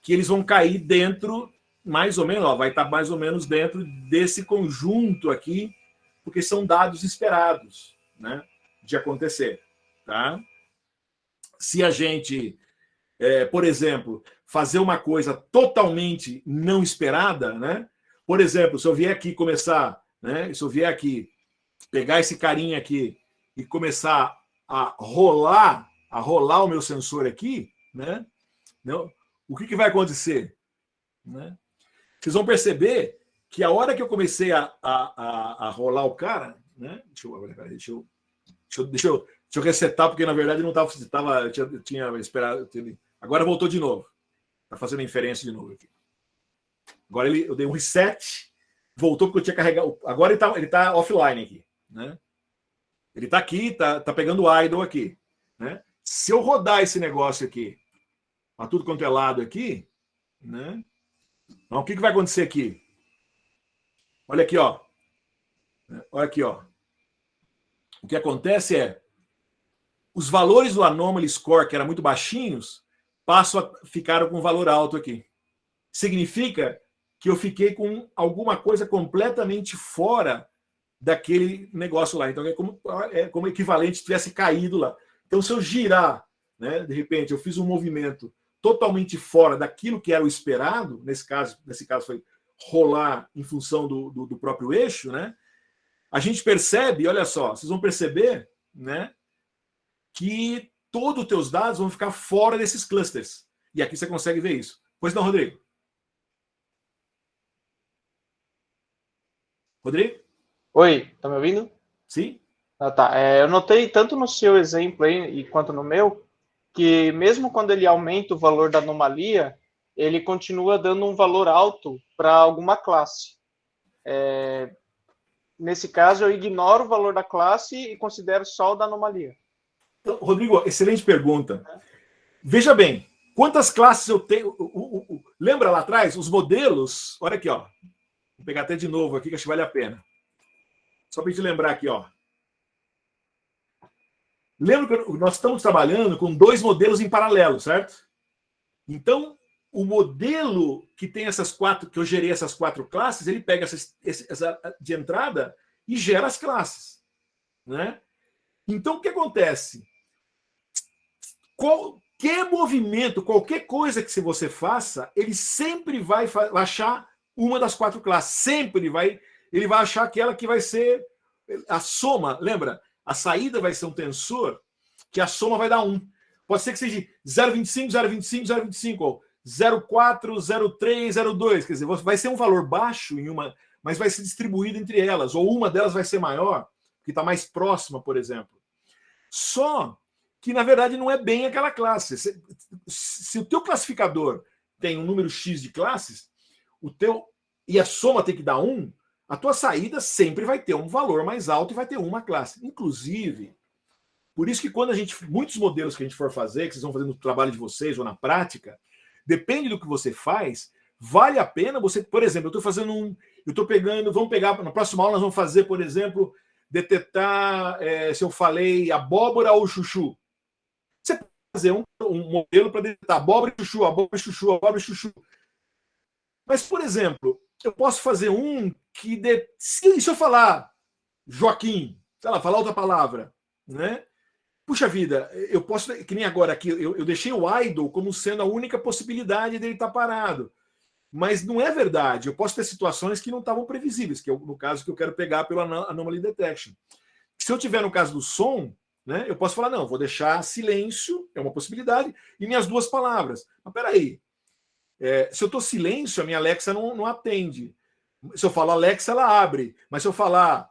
que eles vão cair dentro, mais ou menos, vai estar mais ou menos dentro desse conjunto aqui, porque são dados esperados, né, de acontecer. Tá? Se a gente, por exemplo, fazer uma coisa totalmente não esperada, né? Por exemplo, se eu vier aqui começar, né? Se eu vier aqui, pegar esse carinha aqui e começar a rolar o meu sensor aqui, né? Não, o que vai acontecer? Né? Vocês vão perceber que a hora que eu comecei a rolar o cara, né? Deixa eu resetar, porque na verdade não estava, eu tinha esperado. Agora voltou de novo. Está fazendo inferência de novo aqui. Agora eu dei um reset, voltou porque eu tinha carregado. Agora ele tá offline aqui, né? Ele está aqui, tá pegando o idle aqui, né? Se eu rodar esse negócio aqui, para tudo quanto é lado aqui, né? Então, o que vai acontecer aqui? Olha aqui, ó. Olha aqui, ó. O que acontece é os valores do anomaly score, que eram muito baixinhos, ficaram com valor alto aqui. Significa que eu fiquei com alguma coisa completamente fora daquele negócio lá. Então, é como equivalente se tivesse caído lá. Então, se eu girar, né, de repente, eu fiz um movimento totalmente fora daquilo que era o esperado, nesse caso foi rolar em função do próprio eixo, né? A gente percebe, olha só, vocês vão perceber, né, que todos os teus dados vão ficar fora desses clusters. E aqui você consegue ver isso. Pois não, Rodrigo? Rodrigo? Oi, tá me ouvindo? Sim? Ah, tá. Eu notei tanto no seu exemplo aí quanto no meu, que mesmo quando ele aumenta o valor da anomalia, ele continua dando um valor alto para alguma classe. Nesse caso, eu ignoro o valor da classe e considero só o da anomalia. Então, Rodrigo, excelente pergunta. Veja bem, quantas classes eu tenho? Lembra lá atrás? Os modelos. Olha aqui, ó. Vou pegar até de novo aqui, que acho que vale a pena. Só para te lembrar aqui, ó. Lembra que nós estamos trabalhando com 2 modelos em paralelo, certo? Então, o modelo que tem essas 4, que eu gerei essas 4 classes, ele pega essa de entrada e gera as classes, né? Então, o que acontece? Qualquer movimento, qualquer coisa que você faça, ele sempre vai achar uma das 4 classes. Sempre ele vai achar aquela que vai ser a soma. Lembra? A saída vai ser um tensor que a soma vai dar 1. Pode ser que seja 0,25, 0,25, 0,25, ou 0,4, 0,3, 0,2. Quer dizer, vai ser um valor baixo em uma, mas vai ser distribuído entre elas. Ou uma delas vai ser maior, que está mais próxima, por exemplo. Só que, na verdade, não é bem aquela classe. Se o teu classificador tem um número X de classes, e a soma tem que dar 1, a tua saída sempre vai ter um valor mais alto e vai ter uma classe. Inclusive, por isso que quando muitos modelos que a gente for fazer, que vocês vão fazer no trabalho de vocês ou na prática, depende do que você faz, vale a pena você, por exemplo, eu estou pegando, vamos pegar, na próxima aula nós vamos fazer, por exemplo, detectar se eu falei abóbora ou chuchu. Você pode fazer um modelo para detectar abóbora e chuchu, abóbora e chuchu, abóbora e chuchu. Mas, por exemplo, eu posso fazer um que... Se eu falar Joaquim, sei lá, falar outra palavra, né? Puxa vida, eu posso... Que nem agora aqui, eu deixei o idle como sendo a única possibilidade dele estar parado. Mas não é verdade. Eu posso ter situações que não estavam previsíveis, que é no caso que eu quero pegar pelo Anomaly Detection. Se eu tiver no caso do som, né, eu posso falar, não, vou deixar silêncio, é uma possibilidade, e minhas 2 palavras. Mas peraí, se eu estou silêncio, a minha Alexa não atende. Se eu falo Alexa, ela abre. Mas se eu falar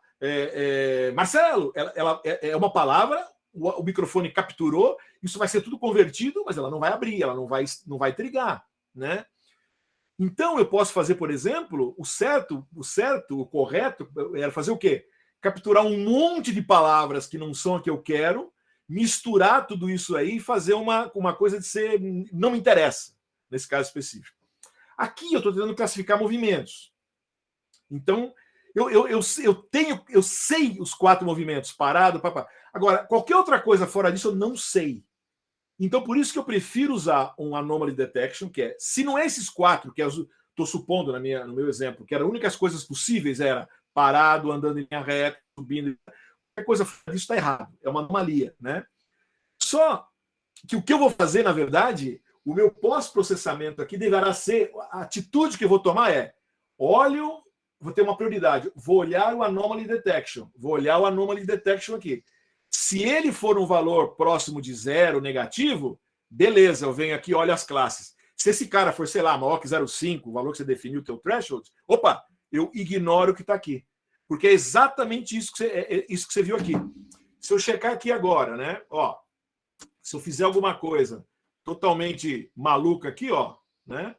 Marcelo, ela é uma palavra, o microfone capturou, isso vai ser tudo convertido, mas ela não vai abrir, ela não vai trigar, né? Então eu posso fazer, por exemplo, o correto era fazer o quê? Capturar um monte de palavras que não são a que eu quero, misturar tudo isso aí e fazer uma coisa de ser não me interessa, nesse caso específico. Aqui eu estou tentando classificar movimentos. Então, eu sei os 4 movimentos, parado, papá. Agora, qualquer outra coisa fora disso eu não sei. Então, por isso que eu prefiro usar um Anomaly Detection, que se não é esses 4, que eu estou supondo no meu exemplo, que eram as únicas coisas possíveis, era parado, andando em linha reta, subindo, qualquer coisa fora disso está errado, é uma anomalia, né? Só que o que eu vou fazer, na verdade, o meu pós-processamento aqui deverá ser, a atitude que eu vou tomar vou ter uma prioridade, vou olhar o Anomaly Detection, aqui. Se ele for um valor próximo de 0, negativo, beleza, eu venho aqui e olho as classes. Se esse cara for, sei lá, maior que 0,5, o valor que você definiu, o teu threshold, opa, eu ignoro o que está aqui. Porque é exatamente isso isso que você viu aqui. Se eu checar aqui agora, né? Ó, se eu fizer alguma coisa totalmente maluca aqui, ó, né?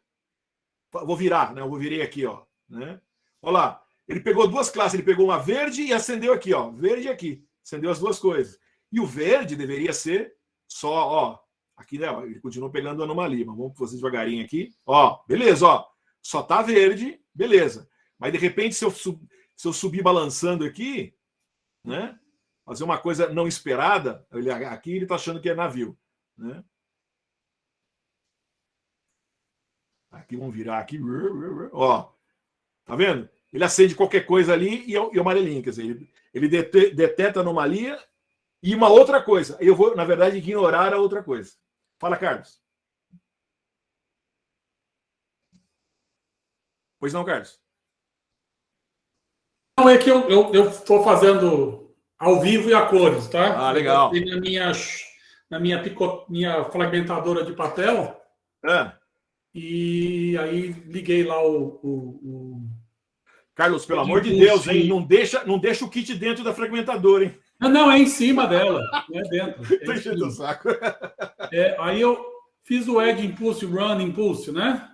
Vou virar, né? Eu virei aqui, ó, né? Olha lá, ele pegou duas classes, ele pegou uma verde e acendeu aqui, ó, verde e aqui, acendeu as duas coisas. E o verde deveria ser só, ó, aqui, né? Ó, ele continuou pegando anomalia, mas vamos fazer devagarinho aqui, ó, beleza, ó, só tá verde, beleza. Mas de repente, se eu subir balançando aqui, né? Fazer uma coisa não esperada, aqui ele tá achando que é navio, né? Aqui, vamos virar aqui. Ó, tá vendo? Ele acende qualquer coisa ali e o amarelinho. Quer dizer, ele deteta anomalia e uma outra coisa. Eu vou, na verdade, ignorar a outra coisa. Fala, Carlos. Pois não, Carlos? Não, é que eu estou fazendo ao vivo e a cores, tá? Ah, legal. Na minha fragmentadora de papel. E aí liguei lá o Carlos, pelo amor de Deus, hein? Não deixa o kit dentro da fragmentadora, hein? Não, é em cima dela, não é dentro. Tô enchendo o saco. Aí eu fiz o Add Impulse, Run Impulse, né?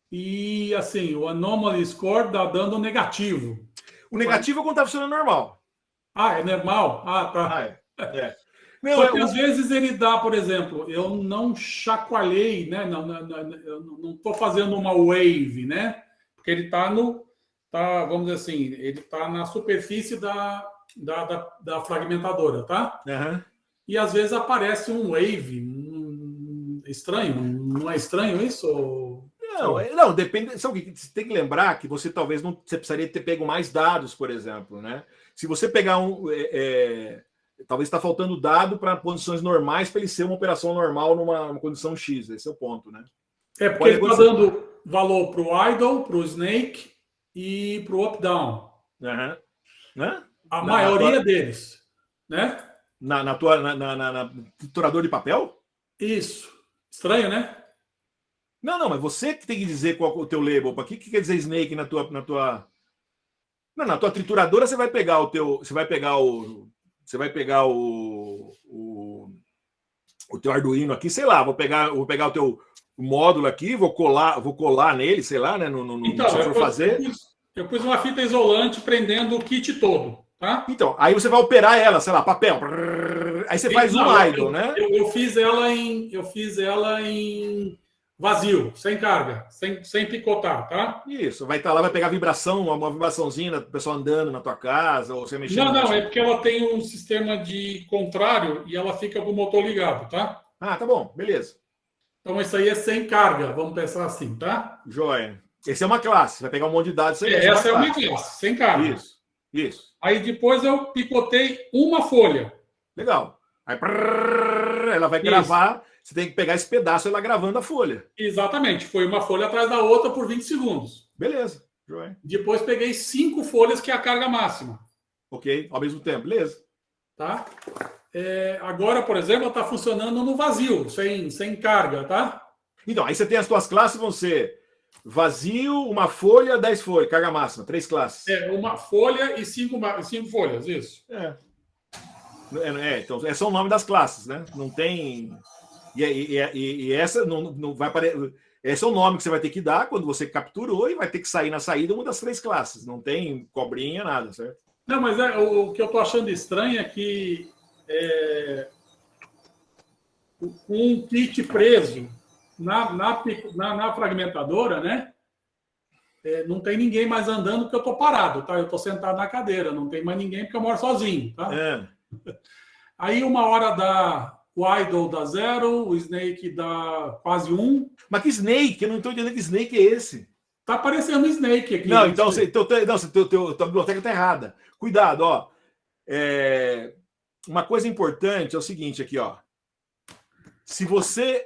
E assim, o Anomaly Score tá dando negativo. O negativo é quando tá funcionando normal. Ah, é normal? Ah, tá. Não, porque às vezes ele dá, por exemplo, eu não chacoalhei, né? Eu não estou fazendo uma wave, né? Porque ele está vamos dizer assim, ele está na superfície da fragmentadora, tá? Uhum. E às vezes aparece um wave estranho. Não é estranho isso? Não, depende. Sabe o que você tem que lembrar que você talvez não. Você precisaria ter pego mais dados, por exemplo, né? Se você pegar talvez está faltando dado para condições normais para ele ser uma operação normal numa condição X. Esse é o ponto, né? É porque ele está dando valor para o idle, para o snake e para o up-down. Uhum. Né? A maioria deles, né? Na triturador de papel? Isso. Estranho, né? Não, mas você que tem que dizer qual é o teu label. O que quer dizer snake na tua... Não, na tua trituradora você vai pegar o teu... Você vai pegar o teu Arduino aqui, sei lá, vou pegar o teu módulo aqui, vou colar nele, sei lá, né? Então, se eu for fazer. Eu pus uma fita isolante prendendo o kit todo, tá? Então, aí você vai operar ela, sei lá, papel. Aí você faz idle, né? Eu fiz ela em vazio, sem carga, sem picotar, tá? Isso, vai estar lá, vai pegar vibração, uma vibraçãozinha do pessoal andando na tua casa, ou você mexendo. Não, é porque ela tem um sistema de contrário e ela fica com o motor ligado, tá? Ah, tá bom, beleza. Então isso aí é sem carga, vamos pensar assim, tá? Joia. Essa é uma classe, vai pegar um monte de dados. Essa é uma classe, sem carga. Isso. Aí depois eu picotei uma folha. Legal. Aí ela vai gravar, você tem que pegar esse pedaço ela gravando a folha. Exatamente, foi uma folha atrás da outra por 20 segundos. Beleza, joia. Depois peguei 5 folhas, que é a carga máxima. Ok, ao mesmo tempo, beleza. Tá? Agora, por exemplo, ela está funcionando no vazio, sem carga, tá? Então, aí você tem as tuas classes, vão ser vazio, uma folha, 10 folhas, carga máxima, 3 classes. Uma folha e 5 folhas, isso. Então, esse é o nome das classes, né? Não tem... E essa não vai aparecer... Esse é o nome que você vai ter que dar quando você capturou e vai ter que sair na saída uma das 3 classes. Não tem cobrinha, nada, certo? Não, mas o que eu tô achando estranho é que um kit preso na fragmentadora, né? Não tem ninguém mais andando porque eu tô parado, tá? Eu tô sentado na cadeira, não tem mais ninguém porque eu moro sozinho, tá? Aí uma hora o idle dá 0, o snake dá quase 1. Mas que snake? Eu não estou entendendo que snake é esse. Tá aparecendo snake aqui. Não, então tua biblioteca está errada. Cuidado, ó. Uma coisa importante é o seguinte aqui, ó. Se você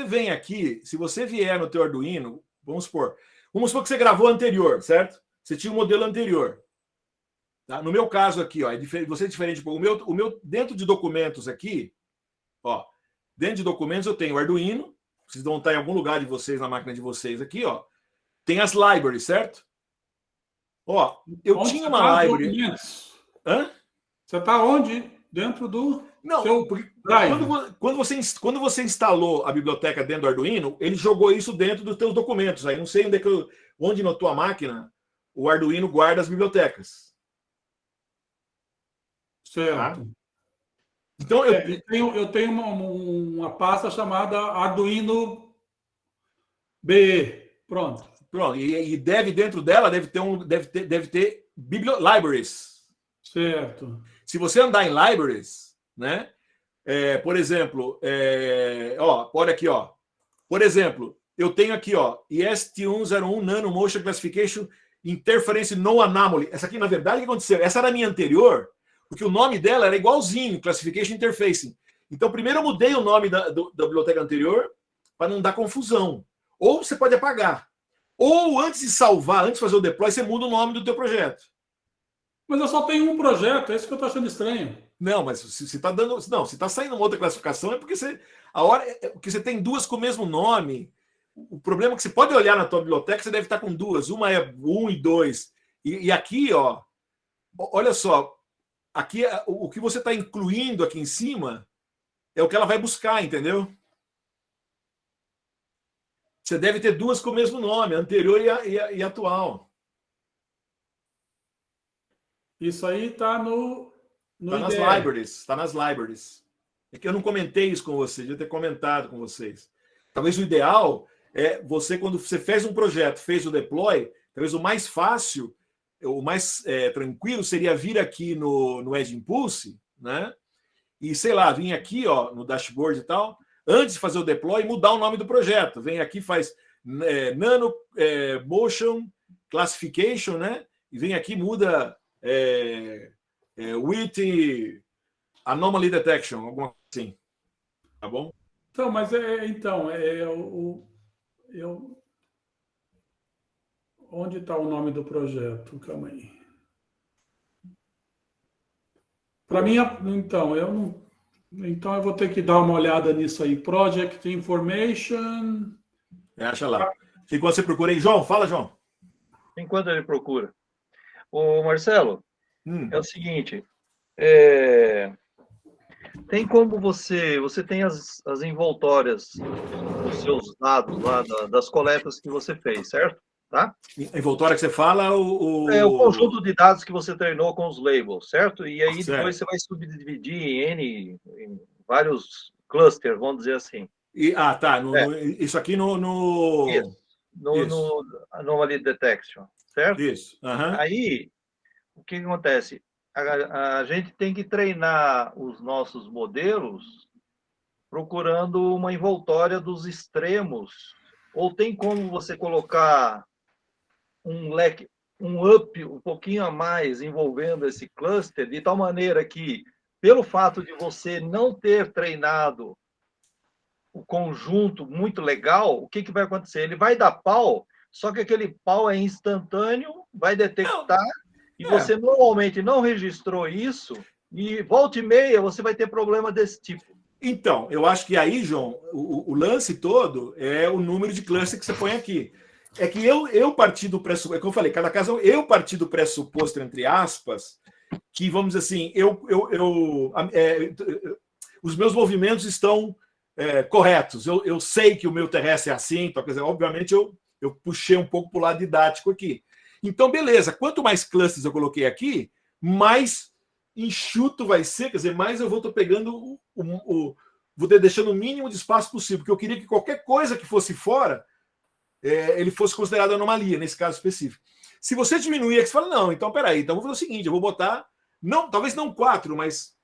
vem aqui, se você vier no teu Arduino, vamos supor que você gravou anterior, certo? Você tinha um modelo anterior. Tá? No meu caso aqui, ó, você é diferente. O meu dentro de documentos aqui, ó, dentro de documentos eu tenho o Arduino, vocês vão estar em algum lugar de vocês, na máquina de vocês aqui, ó. Tem as libraries, certo? Ó, eu Onde tinha você uma tá, library. documentos? Hã? Você está onde? Dentro do Não, seu porque Drive. quando você instalou a biblioteca dentro do Arduino, ele jogou isso dentro dos teus documentos. Aí não sei onde na tua máquina o Arduino guarda as bibliotecas. Tá? Certo. Então, Eu tenho uma pasta chamada Arduino BE. Pronto. pronto, e dentro dela deve ter libraries. Certo. Se você andar em libraries, né? Por exemplo, olha aqui, ó. Por exemplo, eu tenho aqui, ó, EST101 Nano Motion Classification Interference No Anomaly. Essa aqui, na verdade, o que aconteceu? Essa era a minha anterior, porque o nome dela era igualzinho, Classification Interfacing. Então, primeiro eu mudei o nome da biblioteca anterior para não dar confusão. Ou você pode apagar. Ou antes de salvar, antes de fazer o deploy, você muda o nome do teu projeto. Mas eu só tenho um projeto, é isso que eu estou achando estranho. Não, mas se está dando. Não, se está saindo uma outra classificação, é porque porque você tem duas com o mesmo nome. O problema é que você pode olhar na tua biblioteca, você deve estar com duas. Uma é 1 e 2. E aqui, ó, olha só, aqui o que você está incluindo aqui em cima é o que ela vai buscar, entendeu? Você deve ter duas com o mesmo nome, a anterior e a atual. Isso aí está no Está nas IDE. libraries. Está nas libraries. É que eu não comentei isso com vocês, devia ter comentado com vocês. Talvez o ideal é você, quando você fez um projeto, fez o deploy, talvez o mais fácil, o mais tranquilo seria vir aqui no Edge Impulse, né? E, sei lá, vir aqui, ó, no dashboard e tal, antes de fazer o deploy, mudar o nome do projeto. Vem aqui, faz Nano Motion Classification, né? E vem aqui, muda with Anomaly Detection, alguma coisa assim. Tá bom? Então, mas onde está o nome do projeto? Calma aí. Para mim, então, então eu vou ter que dar uma olhada nisso aí. Project Information. Acha lá. Enquanto você procura aí, João, fala, João. Enquanto ele procura. Ô, Marcelo, é o seguinte, tem como você tem as envoltórias dos seus dados lá, das coletas que você fez, certo? Tá? Envoltória que você fala, o conjunto de dados que você treinou com os labels, certo? E aí certo. Depois você vai subdividir em vários clusters, vamos dizer assim. Tá. Isso aqui no Anomaly Detection, certo? Isso. Uhum. Aí, o que acontece? A gente tem que treinar os nossos modelos procurando uma envoltória dos extremos. Ou tem como você colocar um leque, um up um pouquinho a mais envolvendo esse cluster, de tal maneira que, pelo fato de você não ter treinado o conjunto muito legal, o que vai acontecer? Ele vai dar pau, só que aquele pau é instantâneo, vai detectar, e você normalmente não registrou isso, e volta e meia você vai ter problema desse tipo. Então, eu acho que aí, João, o lance todo é o número de cluster que você põe aqui. É que eu parti do pressuposto, é que eu falei, cada caso eu parti do pressuposto, entre aspas, que, vamos dizer assim, os meus movimentos estão corretos. Eu sei que o meu terrestre é assim, então, quer dizer, obviamente eu puxei um pouco para o lado didático aqui. Então, beleza, quanto mais clusters eu coloquei aqui, mais enxuto vai ser, quer dizer, mais eu vou pegando vou deixando o mínimo de espaço possível, porque eu queria que qualquer coisa que fosse fora ele fosse considerado anomalia, nesse caso específico. Se você diminuir aqui, você fala, não, então peraí, então vou fazer o seguinte, eu vou botar, talvez não 4, mas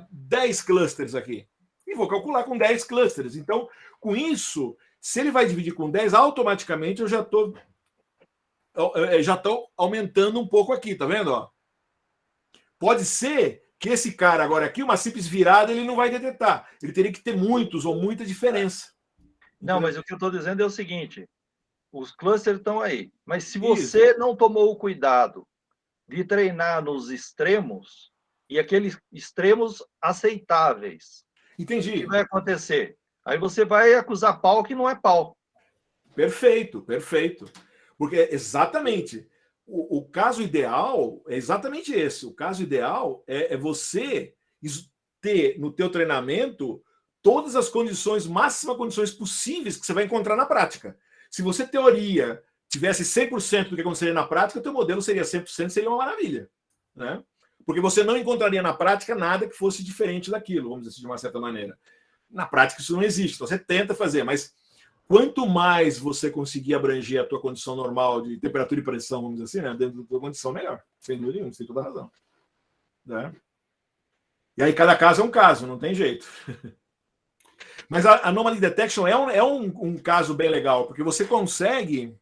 10 clusters aqui. E vou calcular com 10 clusters. Então, com isso, se ele vai dividir com 10, automaticamente eu já estou aumentando um pouco aqui, tá vendo? Ó? Pode ser que esse cara agora aqui, uma simples virada, ele não vai detectar. Ele teria que ter muitos ou muita diferença. Não, mas o que eu estou dizendo é o seguinte, os clusters estão aí, mas se você não tomou o cuidado de treinar nos extremos, e aqueles extremos aceitáveis, entendi. O que vai acontecer? Aí você vai acusar pau que não é pau. Perfeito, perfeito. Porque exatamente, o caso ideal é exatamente esse. O caso ideal é você ter no teu treinamento todas as condições, máximas condições possíveis que você vai encontrar na prática. Se você, teoria, tivesse 100% do que aconteceria na prática, o teu modelo seria 100%, seria uma maravilha. Né? Porque você não encontraria na prática nada que fosse diferente daquilo, vamos dizer assim, de uma certa maneira. Na prática isso não existe, então você tenta fazer, mas quanto mais você conseguir abranger a tua condição normal de temperatura e pressão, vamos dizer assim, né, dentro da tua condição, melhor. Sem dúvida nenhuma, você tem toda a razão. Né? E aí cada caso é um caso, não tem jeito. Mas a Anomaly Detection é um caso bem legal, porque você consegue,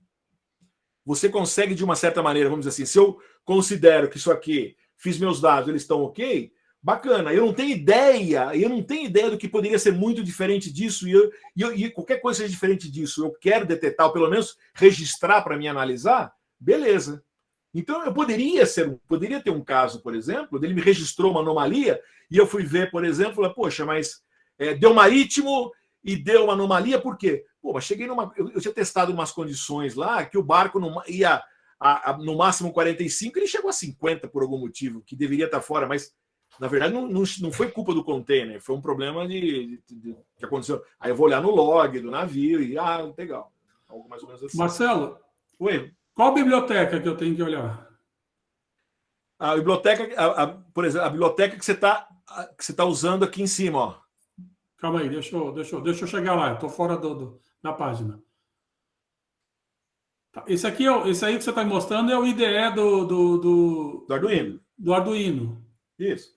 de uma certa maneira, vamos dizer assim, se eu considero que isso aqui, fiz meus dados, eles estão ok, bacana, eu não tenho ideia do que poderia ser muito diferente disso, e qualquer coisa seja diferente disso, eu quero detectar, ou pelo menos registrar para me analisar, beleza. Então eu poderia ter um caso, por exemplo, ele me registrou uma anomalia, e eu fui ver, por exemplo, falei, poxa, mas deu marítimo e deu uma anomalia, por quê? Pô, mas cheguei eu tinha testado umas condições lá que o barco não ia no máximo 45, ele chegou a 50 por algum motivo, que deveria estar fora, mas na verdade não foi culpa do container, foi um problema que aconteceu. Aí eu vou olhar no log do navio e, legal. Algo mais ou menos assim. Marcelo, oi. Qual biblioteca que eu tenho que olhar? A biblioteca, por exemplo, a biblioteca que você tá usando aqui em cima, ó. Calma aí, deixa eu chegar lá, eu estou fora da página. Tá, esse aí que você está me mostrando é o IDE do Arduino. Do Arduino. Isso.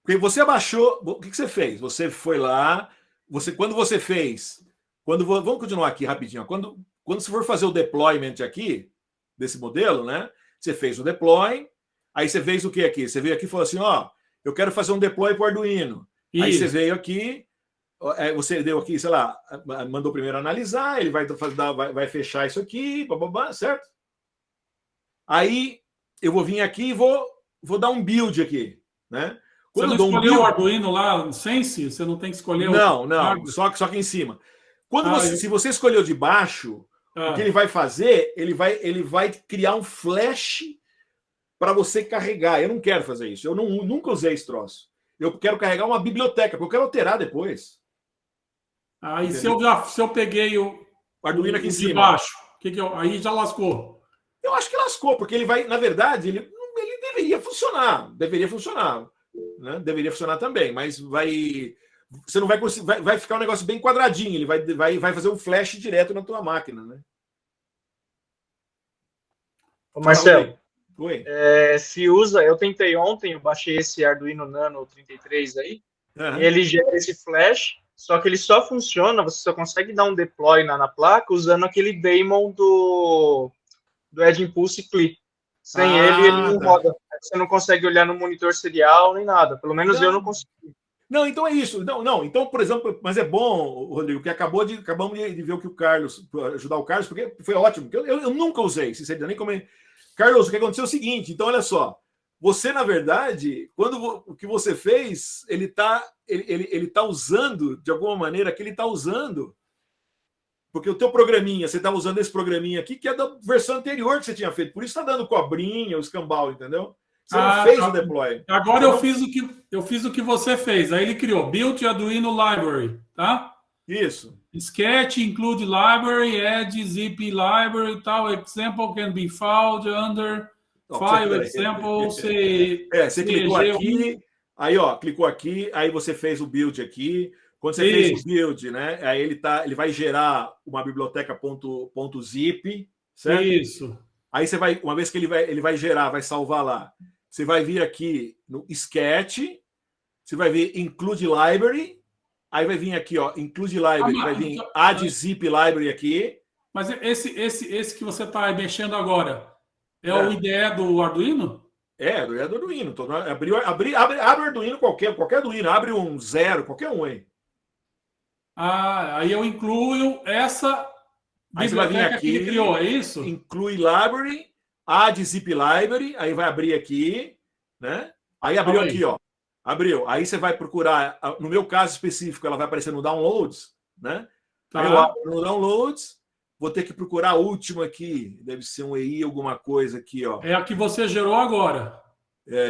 Porque você abaixou. O que você fez? Você foi lá. Quando você fez. Vamos continuar aqui rapidinho. Quando você for fazer o deployment aqui, desse modelo, né? Você fez o deploy. Aí você fez o que aqui? Você veio aqui e falou assim: eu quero fazer um deploy para o Arduino. Isso. Aí você veio aqui. Você deu aqui, sei lá, mandou primeiro analisar, ele vai fechar isso aqui, certo? Aí eu vou vir aqui e vou dar um build aqui, né? Quando você não escolheu o Arduino lá no Sense? Você não tem que escolher Não, só aqui em cima. Se você escolheu de baixo, o que ele vai fazer, ele vai criar um flash para você carregar. Eu não quero fazer isso, eu nunca usei esse troço. Eu quero carregar uma biblioteca, porque eu quero alterar depois. E se eu peguei o Arduino aqui em cima, de baixo, aí já lascou. Eu acho que lascou, porque ele vai, na verdade, ele deveria funcionar. Né? Deveria funcionar também, mas você não vai conseguir, vai ficar um negócio bem quadradinho, ele vai fazer um flash direto na tua máquina, né? Ô, Marcelo, oi. Se usa, eu tentei ontem, eu baixei esse Arduino Nano 33 aí, e ele gera esse flash. Só que ele só funciona, você só consegue dar um deploy na placa usando aquele daemon do Edge Impulse CLI. Sem ele não roda. Você não consegue olhar no monitor serial nem nada. Pelo menos eu não consegui. Não, então é isso. Não. Então, por exemplo, mas é bom, Rodrigo, que acabamos de ver o que o Carlos, ajudar o Carlos, porque foi ótimo. Eu nunca usei, sinceramente, nem como. Carlos, o que aconteceu é o seguinte, então olha só. Você, na verdade, o que você fez, ele tá usando, de alguma maneira, que ele está usando, porque o teu programinha, você está usando esse programinha aqui, que é da versão anterior que você tinha feito. Por isso está dando cobrinha, o escambau, entendeu? Você não fez o deploy. Agora eu fiz o que você fez. Aí ele criou Build Arduino Library, tá? Isso. Sketch include library, Edge, zip library, tal. Example can be found under... File, example, você clicou aqui, aí clicou aqui, aí você fez o build aqui. Quando você fez o build, né? Aí ele vai gerar uma biblioteca .zip, certo? Isso. Aí você vai, uma vez que ele vai gerar, vai salvar lá. Você vai vir aqui no Sketch, você vai ver Include Library, aí vai vir aqui, Include Library, vai vir Add Zip Library aqui. Mas esse que você está mexendo agora. É o IDE do Arduino? Do Arduino. Abre Arduino qualquer Arduino, abre um 0, qualquer um aí. Aí eu incluo essa biblioteca que ele criou, é isso? Inclui library, add zip library, aí vai abrir aqui, né? Aí abriu aqui, abriu. Aí você vai procurar, no meu caso específico, ela vai aparecer no downloads, né? Aí eu abro no downloads, Vou ter que procurar a última aqui. Deve ser um EI, alguma coisa aqui, ó. É a que você gerou agora.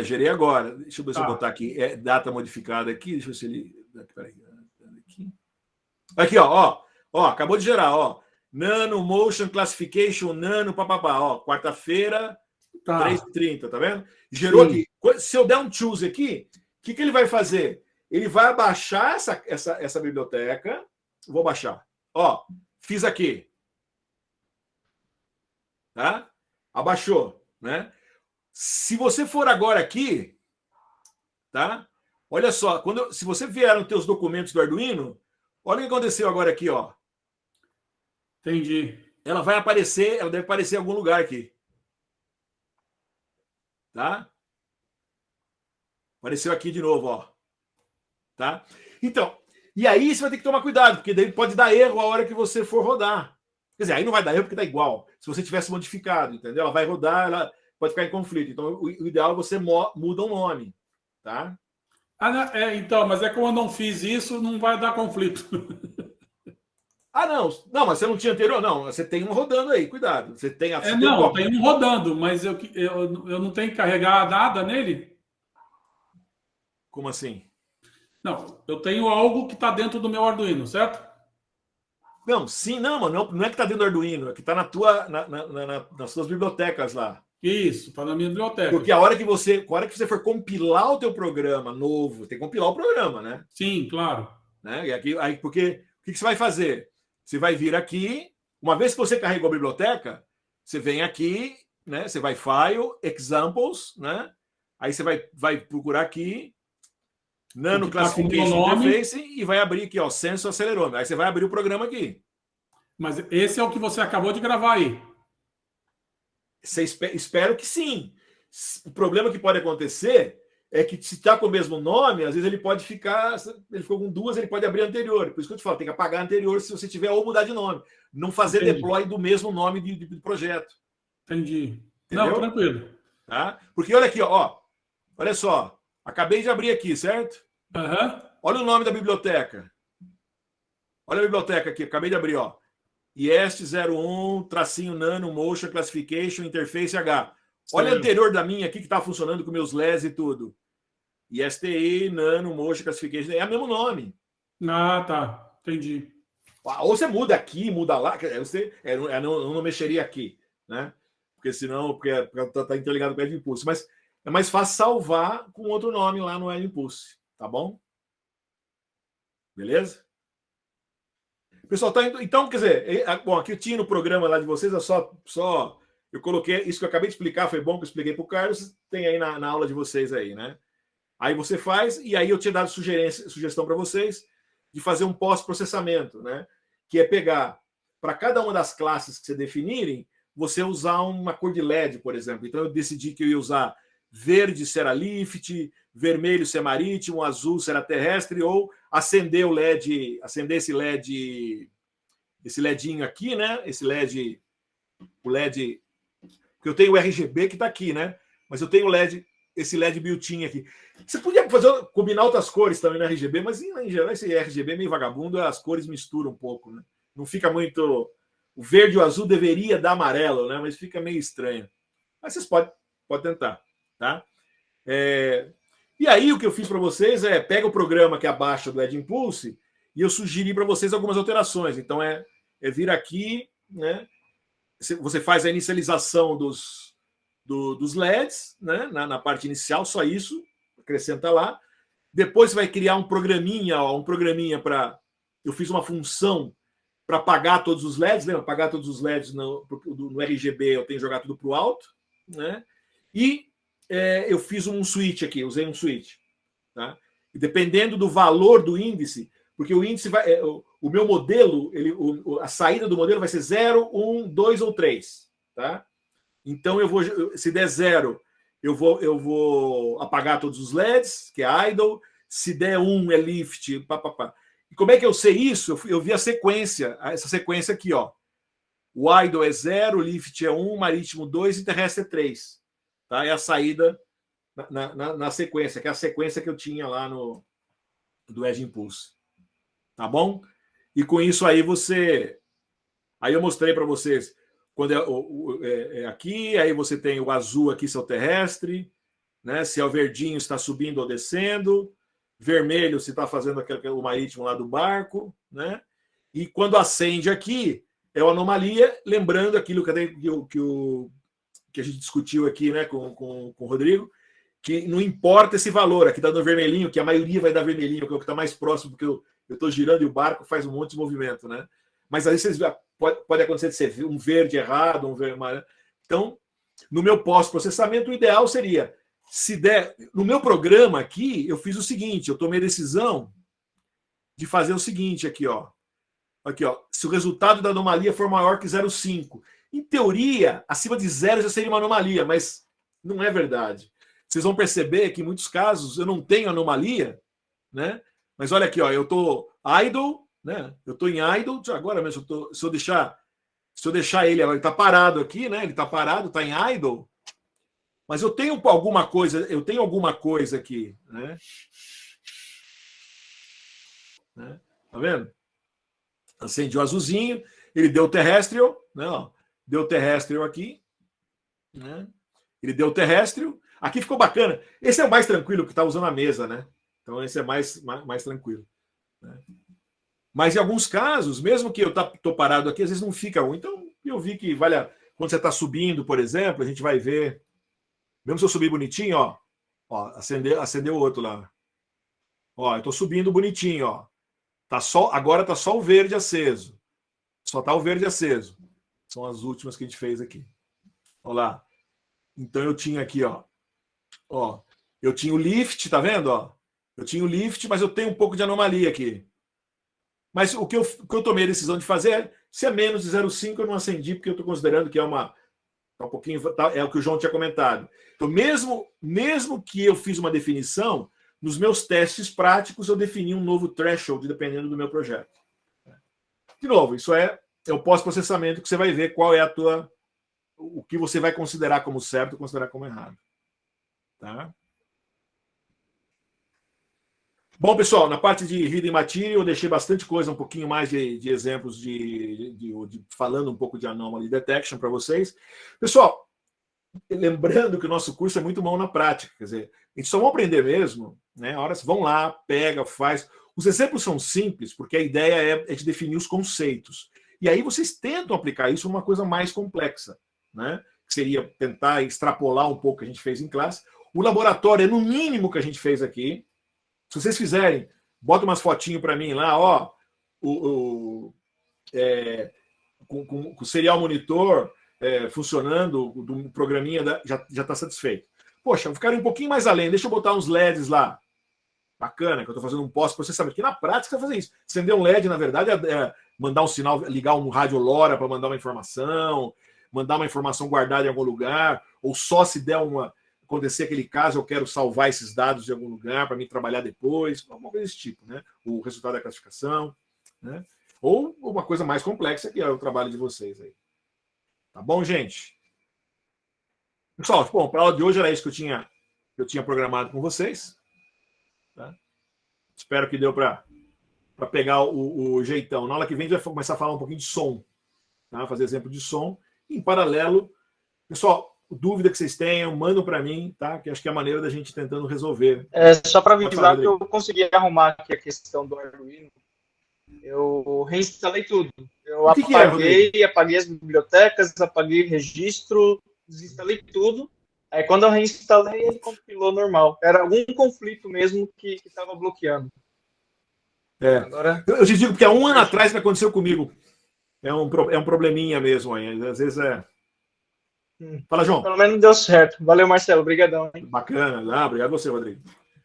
Gerei agora. Deixa eu ver se eu Tá. botar aqui. Data modificada aqui. Deixa eu ver se ele. Peraí. Aqui, ó. Acabou de gerar, ó. Nano, Motion, Classification, Nano, papapá. Ó, quarta-feira, Tá. 3h30, tá vendo? Gerou Sim. aqui. Se eu der um choose aqui, o que ele vai fazer? Ele vai abaixar essa biblioteca. Vou baixar. Ó, fiz aqui. Tá? Abaixou, né? Se você for agora aqui, tá? Olha só, se você vier nos teus documentos do Arduino, olha o que aconteceu agora aqui, ó. Entendi. Ela vai aparecer, ela deve aparecer em algum lugar aqui. Tá? Apareceu aqui de novo, ó. Tá? Então, e aí você vai ter que tomar cuidado, porque daí pode dar erro a hora que você for rodar. Quer dizer, aí não vai dar erro porque tá igual. Se você tivesse modificado, entendeu? Ela vai rodar, ela pode ficar em conflito. Então, o ideal é você muda o nome, tá? Então, mas é como eu não fiz isso, não vai dar conflito. Não, mas você não tinha anterior? Não, você tem um rodando aí, cuidado. Você tem a. Não, tem um rodando, mas eu não tenho que carregar nada nele? Como assim? Não, eu tenho algo que está dentro do meu Arduino, certo? Não, sim, não é que está dentro do Arduino, é que está nas suas bibliotecas lá. Isso, está na minha biblioteca. Porque a hora que você for compilar o teu programa novo, tem que compilar o programa, né? Sim, claro. Né? E aqui, porque o que você vai fazer? Você vai vir aqui, uma vez que você carregou a biblioteca, você vem aqui, né? Você vai File, Examples, né? Aí você vai procurar aqui, Nano Classification Interface, e vai abrir aqui, ó, Sensor Acelerômetro. Aí você vai abrir o programa aqui. Mas esse é o que você acabou de gravar aí. Espero que sim. O problema que pode acontecer é que se está com o mesmo nome, às vezes ele pode ficar. Ele ficou com duas, ele pode abrir a anterior. Por isso que eu te falo, tem que apagar a anterior se você tiver ou mudar de nome. Não fazer deploy do mesmo nome de projeto. Entendi. Entendeu? Não, tranquilo. Tá? Porque olha aqui, ó. Olha só. Acabei de abrir aqui, certo? Uhum. Olha o nome da biblioteca. Olha a biblioteca aqui, acabei de abrir, ó. IEST01, tracinho Nano, Motion, Classification, Interface H. Olha a anterior da minha aqui que está funcionando com meus LEDs e tudo. ISTI, Nano, Motion, Classification. É o mesmo nome. Ah, tá. Entendi. Ou você muda aqui, muda lá. Eu não mexeria aqui, né? Porque senão, porque está interligado com o Edge Impulse. Mas é mais fácil salvar com outro nome lá no Edge Impulse. Tá bom? Beleza? Pessoal, tá indo. Então, quer dizer, bom, aqui eu tinha no programa lá de vocês, é só eu coloquei isso que eu acabei de explicar, foi bom que eu expliquei para o Carlos, tem aí na aula de vocês aí, né? Aí você faz, e aí eu tinha dado sugestão para vocês de fazer um pós-processamento, né? Que é pegar, para cada uma das classes que você definirem, você usar uma cor de LED, por exemplo. Então, eu decidi que eu ia usar verde se era lift, vermelho se é marítimo, azul se era terrestre, ou acender o LED, acender esse LEDinho aqui, né? O LED, porque eu tenho o RGB que está aqui, né? Mas eu tenho esse LED built-in aqui. Você podia combinar outras cores também no RGB, mas em geral esse RGB é meio vagabundo, as cores misturam um pouco, né? Não fica muito. O verde e o azul deveria dar amarelo, né? Mas fica meio estranho. Mas vocês podem tentar, tá? E aí o que eu fiz para vocês é pega o programa que é abaixo do Edge Impulse e eu sugeri para vocês algumas alterações. Então é vir aqui, né? Você faz a inicialização dos LEDs, né? Na parte inicial, só isso, acrescenta lá. Depois você vai criar um programinha para. Eu fiz uma função para apagar todos os LEDs, lembra? Apagar todos os LEDs no RGB, eu tenho que jogar tudo para o alto, né? E eu fiz um switch aqui, usei um switch. Tá? E dependendo do valor do índice, porque o índice vai. O meu modelo, a saída do modelo vai ser 0, 1, 2 ou 3. Tá? Então, se der 0, eu vou apagar todos os LEDs, que é idle. Se der 1, é lift. Papapá. E como é que eu sei isso? Eu vi a sequência, essa sequência aqui, ó. O idle é 0, o lift é 1, marítimo 2 e terrestre é 3. Tá? É a saída na sequência, que é a sequência que eu tinha lá do Edge Impulse. Tá bom? E com isso aí você Aí eu mostrei para vocês quando é aqui, aí você tem o azul aqui, se é o terrestre, né? Se é o verdinho, está subindo ou descendo, vermelho, se está fazendo o marítimo lá do barco, né? E quando acende aqui, é uma anomalia, lembrando aquilo que a gente discutiu aqui, né, com o Rodrigo, que não importa esse valor, aqui dando vermelhinho, que a maioria vai dar vermelhinho, que é o que está mais próximo, porque eu estou girando e o barco faz um monte de movimento, né? Mas aí vocês pode acontecer de ser um verde errado, um verde amarelo. Então, no meu pós-processamento, o ideal seria, se der... No meu programa aqui, eu fiz o seguinte, eu tomei a decisão de fazer o seguinte aqui, ó. Aqui, ó. Se o resultado da anomalia for maior que 0,5. Em teoria, acima de 0 já seria uma anomalia, mas não é verdade. Vocês vão perceber que em muitos casos eu não tenho anomalia, né? Mas olha aqui, ó, eu estou idle, né? Eu estou em idle, agora mesmo, se eu deixar ele está parado aqui, né? Ele está parado, está em idle. Mas eu tenho alguma coisa aqui, né? Tá vendo? Acendi o azulzinho, ele deu terrestre, né? Ó, deu terrestre aqui, né? Ele deu terrestre. Aqui ficou bacana. Esse é o mais tranquilo, que está usando a mesa, né? Então esse é mais tranquilo, né? Mas em alguns casos, mesmo que eu estou parado aqui, às vezes não fica ruim. Então eu vi que quando você está subindo, por exemplo, a gente vai ver. Mesmo se eu subir bonitinho, ó, acendeu o outro lá. Ó, eu estou subindo bonitinho, ó. Agora tá só o verde aceso. Só tá o verde aceso. São as últimas que a gente fez aqui. Olha lá. Então eu tinha aqui, ó. Eu tinha o lift, tá vendo? Ó? Eu tinha o lift, mas eu tenho um pouco de anomalia aqui. Mas o que eu tomei a decisão de fazer, se é menos de 0,5, eu não acendi, porque eu estou considerando que é um pouquinho. É o que o João tinha comentado. Então, mesmo que eu fiz uma definição, nos meus testes práticos, eu defini um novo threshold, dependendo do meu projeto. De novo, isso é o pós-processamento, que você vai ver qual é o que você vai considerar como certo e considerar como errado. Tá? Bom, pessoal, na parte de Hidden Material, eu deixei bastante coisa, um pouquinho mais de exemplos falando um pouco de Anomaly Detection para vocês. Pessoal, lembrando que o nosso curso é muito bom na prática, quer dizer, a gente só vai aprender mesmo, né? A hora vocês vão lá, pega, faz. Os exemplos são simples, porque a ideia é de definir os conceitos. E aí vocês tentam aplicar isso numa coisa mais complexa, né? Que seria tentar extrapolar um pouco o que a gente fez em classe. O laboratório é no mínimo que a gente fez aqui. Se vocês fizerem, bota umas fotinhos para mim lá, ó, com o serial monitor funcionando, do programinha já está satisfeito. Poxa, ficaram um pouquinho mais além, deixa eu botar uns LEDs lá. Bacana, que eu estou fazendo um pós-processamento. Porque na prática você vai fazer isso. Acender um LED, na verdade, é mandar um sinal, ligar um rádio LoRa para mandar uma informação guardada em algum lugar, ou só se der acontecer aquele caso, eu quero salvar esses dados em algum lugar para me trabalhar depois, alguma coisa desse tipo, né? O resultado da classificação, né? Ou uma coisa mais complexa, que é o trabalho de vocês aí. Tá bom, gente? Pessoal, bom, para a aula de hoje era isso que eu tinha programado com vocês. Tá? Espero que deu para pegar o jeitão. Na aula que vem a gente vai começar a falar um pouquinho de som, tá? Fazer exemplo de som. Em paralelo, pessoal, dúvida que vocês tenham, mandam para mim, tá? Que acho que é a maneira da gente ir tentando resolver. Só para avisar que eu consegui arrumar aqui a questão do Arduino. Eu reinstalei tudo. Eu apaguei as bibliotecas, apaguei o registro, desinstalei tudo. Aí quando eu reinstalei, ele compilou normal. Era algum conflito mesmo que estava bloqueando. Agora... Eu te digo porque há um ano atrás me aconteceu comigo. É um probleminha mesmo aí. Às vezes é... Fala, João. Pelo menos deu certo. Valeu, Marcelo. Obrigadão. Hein? Bacana. Obrigado a você, Rodrigo.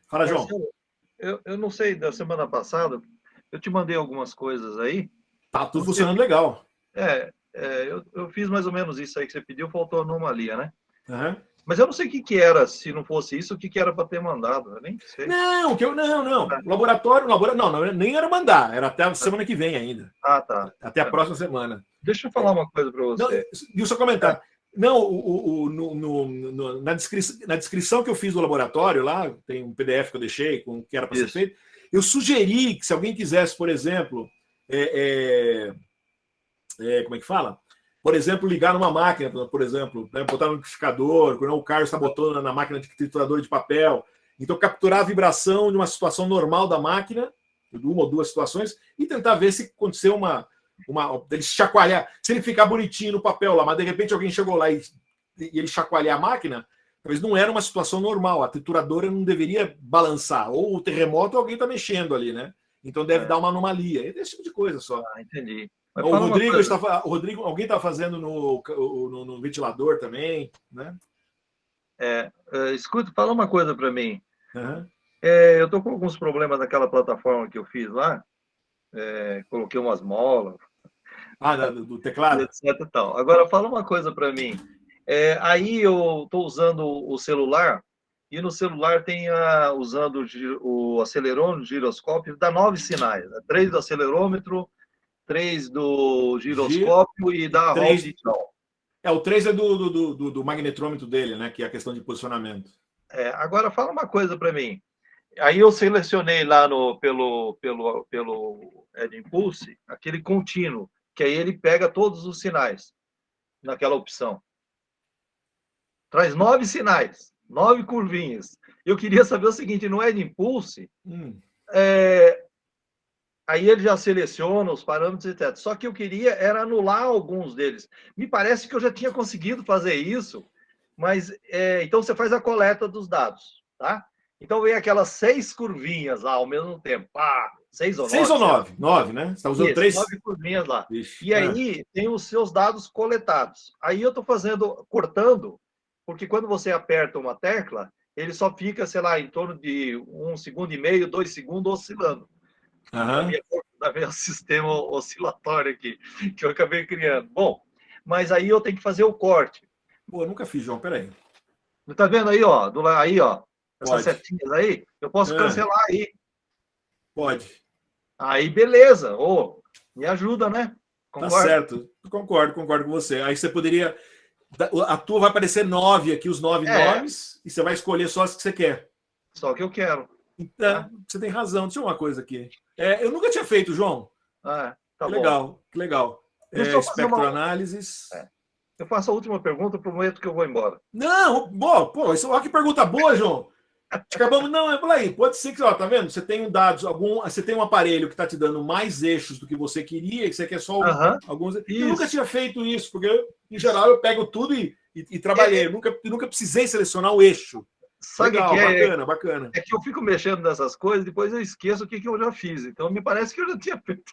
Fala, João. Eu não sei, da semana passada, eu te mandei algumas coisas aí. Tá tudo funcionando legal. Eu fiz mais ou menos isso aí que você pediu, faltou anomalia, né? Uhum. Mas eu não sei o que era, se não fosse isso, o que era para ter mandado. Eu nem sei. Não. O laboratório, não, nem era mandar, era até a semana que vem ainda. Ah, tá. Até a próxima semana. Deixa eu falar uma coisa para você. E o seu comentário. Não, na descrição que eu fiz do laboratório, lá, tem um PDF que eu deixei com o que era para ser feito. Eu sugeri que, se alguém quisesse, por exemplo, como é que fala? Por exemplo, ligar numa máquina, por exemplo, né, botar no liquidificador, quando o Carlos está botando na máquina de triturador de papel. Então, capturar a vibração de uma situação normal da máquina, de uma ou duas situações, e tentar ver se aconteceu ele chacoalhar. Se ele ficar bonitinho no papel lá, mas de repente alguém chegou lá e ele chacoalhar a máquina, talvez não era uma situação normal. A trituradora não deveria balançar. Ou o terremoto, alguém está mexendo ali, né? Então deve dar uma anomalia. Esse tipo de coisa só. Entendi. O Rodrigo, alguém está fazendo no ventilador também, né? Escuta, fala uma coisa para mim. Uhum. Eu estou com alguns problemas naquela plataforma que eu fiz lá. Coloquei umas molas. Do teclado? Etc. E tal. Agora, fala uma coisa para mim. Aí eu estou usando o celular, e no celular tem usando o acelerômetro, o giroscópio, dá 9 sinais. Né? 3 do acelerômetro, 3 do giroscópio e da roda. O 3 é do magnetrômetro dele, né? Que é a questão de posicionamento. Agora, fala uma coisa para mim. Aí eu selecionei lá pelo EdImpulse aquele contínuo, que aí ele pega todos os sinais naquela opção. Traz 9 sinais, 9 curvinhas. Eu queria saber o seguinte, no EdImpulse, aí ele já seleciona os parâmetros, etc. Só que eu queria era anular alguns deles. Me parece que eu já tinha conseguido fazer isso, mas então você faz a coleta dos dados, tá? Então vem aquelas 6 curvinhas lá ao mesmo tempo. 6 ou 9? 6 ou 9? 9, né? Você está usando 3? 9 curvinhas lá. Ixi, e aí tem os seus dados coletados. Aí eu estou cortando, porque quando você aperta uma tecla, ele só fica, sei lá, em torno de 1,5 segundos, 2 segundos oscilando. Da minha sistema oscilatório aqui, que eu acabei criando. Bom, mas aí eu tenho que fazer o corte. Pô, eu nunca fiz, João, peraí. Tá vendo aí, ó? Aí, ó. Essas setinhas aí, eu posso cancelar aí. Pode. Aí, beleza. Me ajuda, né? Concorda? Tá certo. Concordo com você. Aí você poderia... A tua vai aparecer 9 aqui, os 9 nomes, e você vai escolher só as que você quer. Só que eu quero. Então, você tem razão. Deixa eu uma coisa aqui. Eu nunca tinha feito, João. Tá que legal, que legal. Espectroanálises. Eu faço a última pergunta, prometo que eu vou embora. Não, olha que pergunta boa, João. Acabamos, não, aí, pode ser que, tá vendo? Você tem você tem um aparelho que está te dando mais eixos do que você queria, que você quer só alguns. Eu nunca tinha feito isso, porque em geral eu pego tudo e trabalhei. Eu nunca precisei selecionar o eixo. Sabe legal, que bacana. É que eu fico mexendo nessas coisas, depois eu esqueço o que eu já fiz. Então, me parece que eu já tinha feito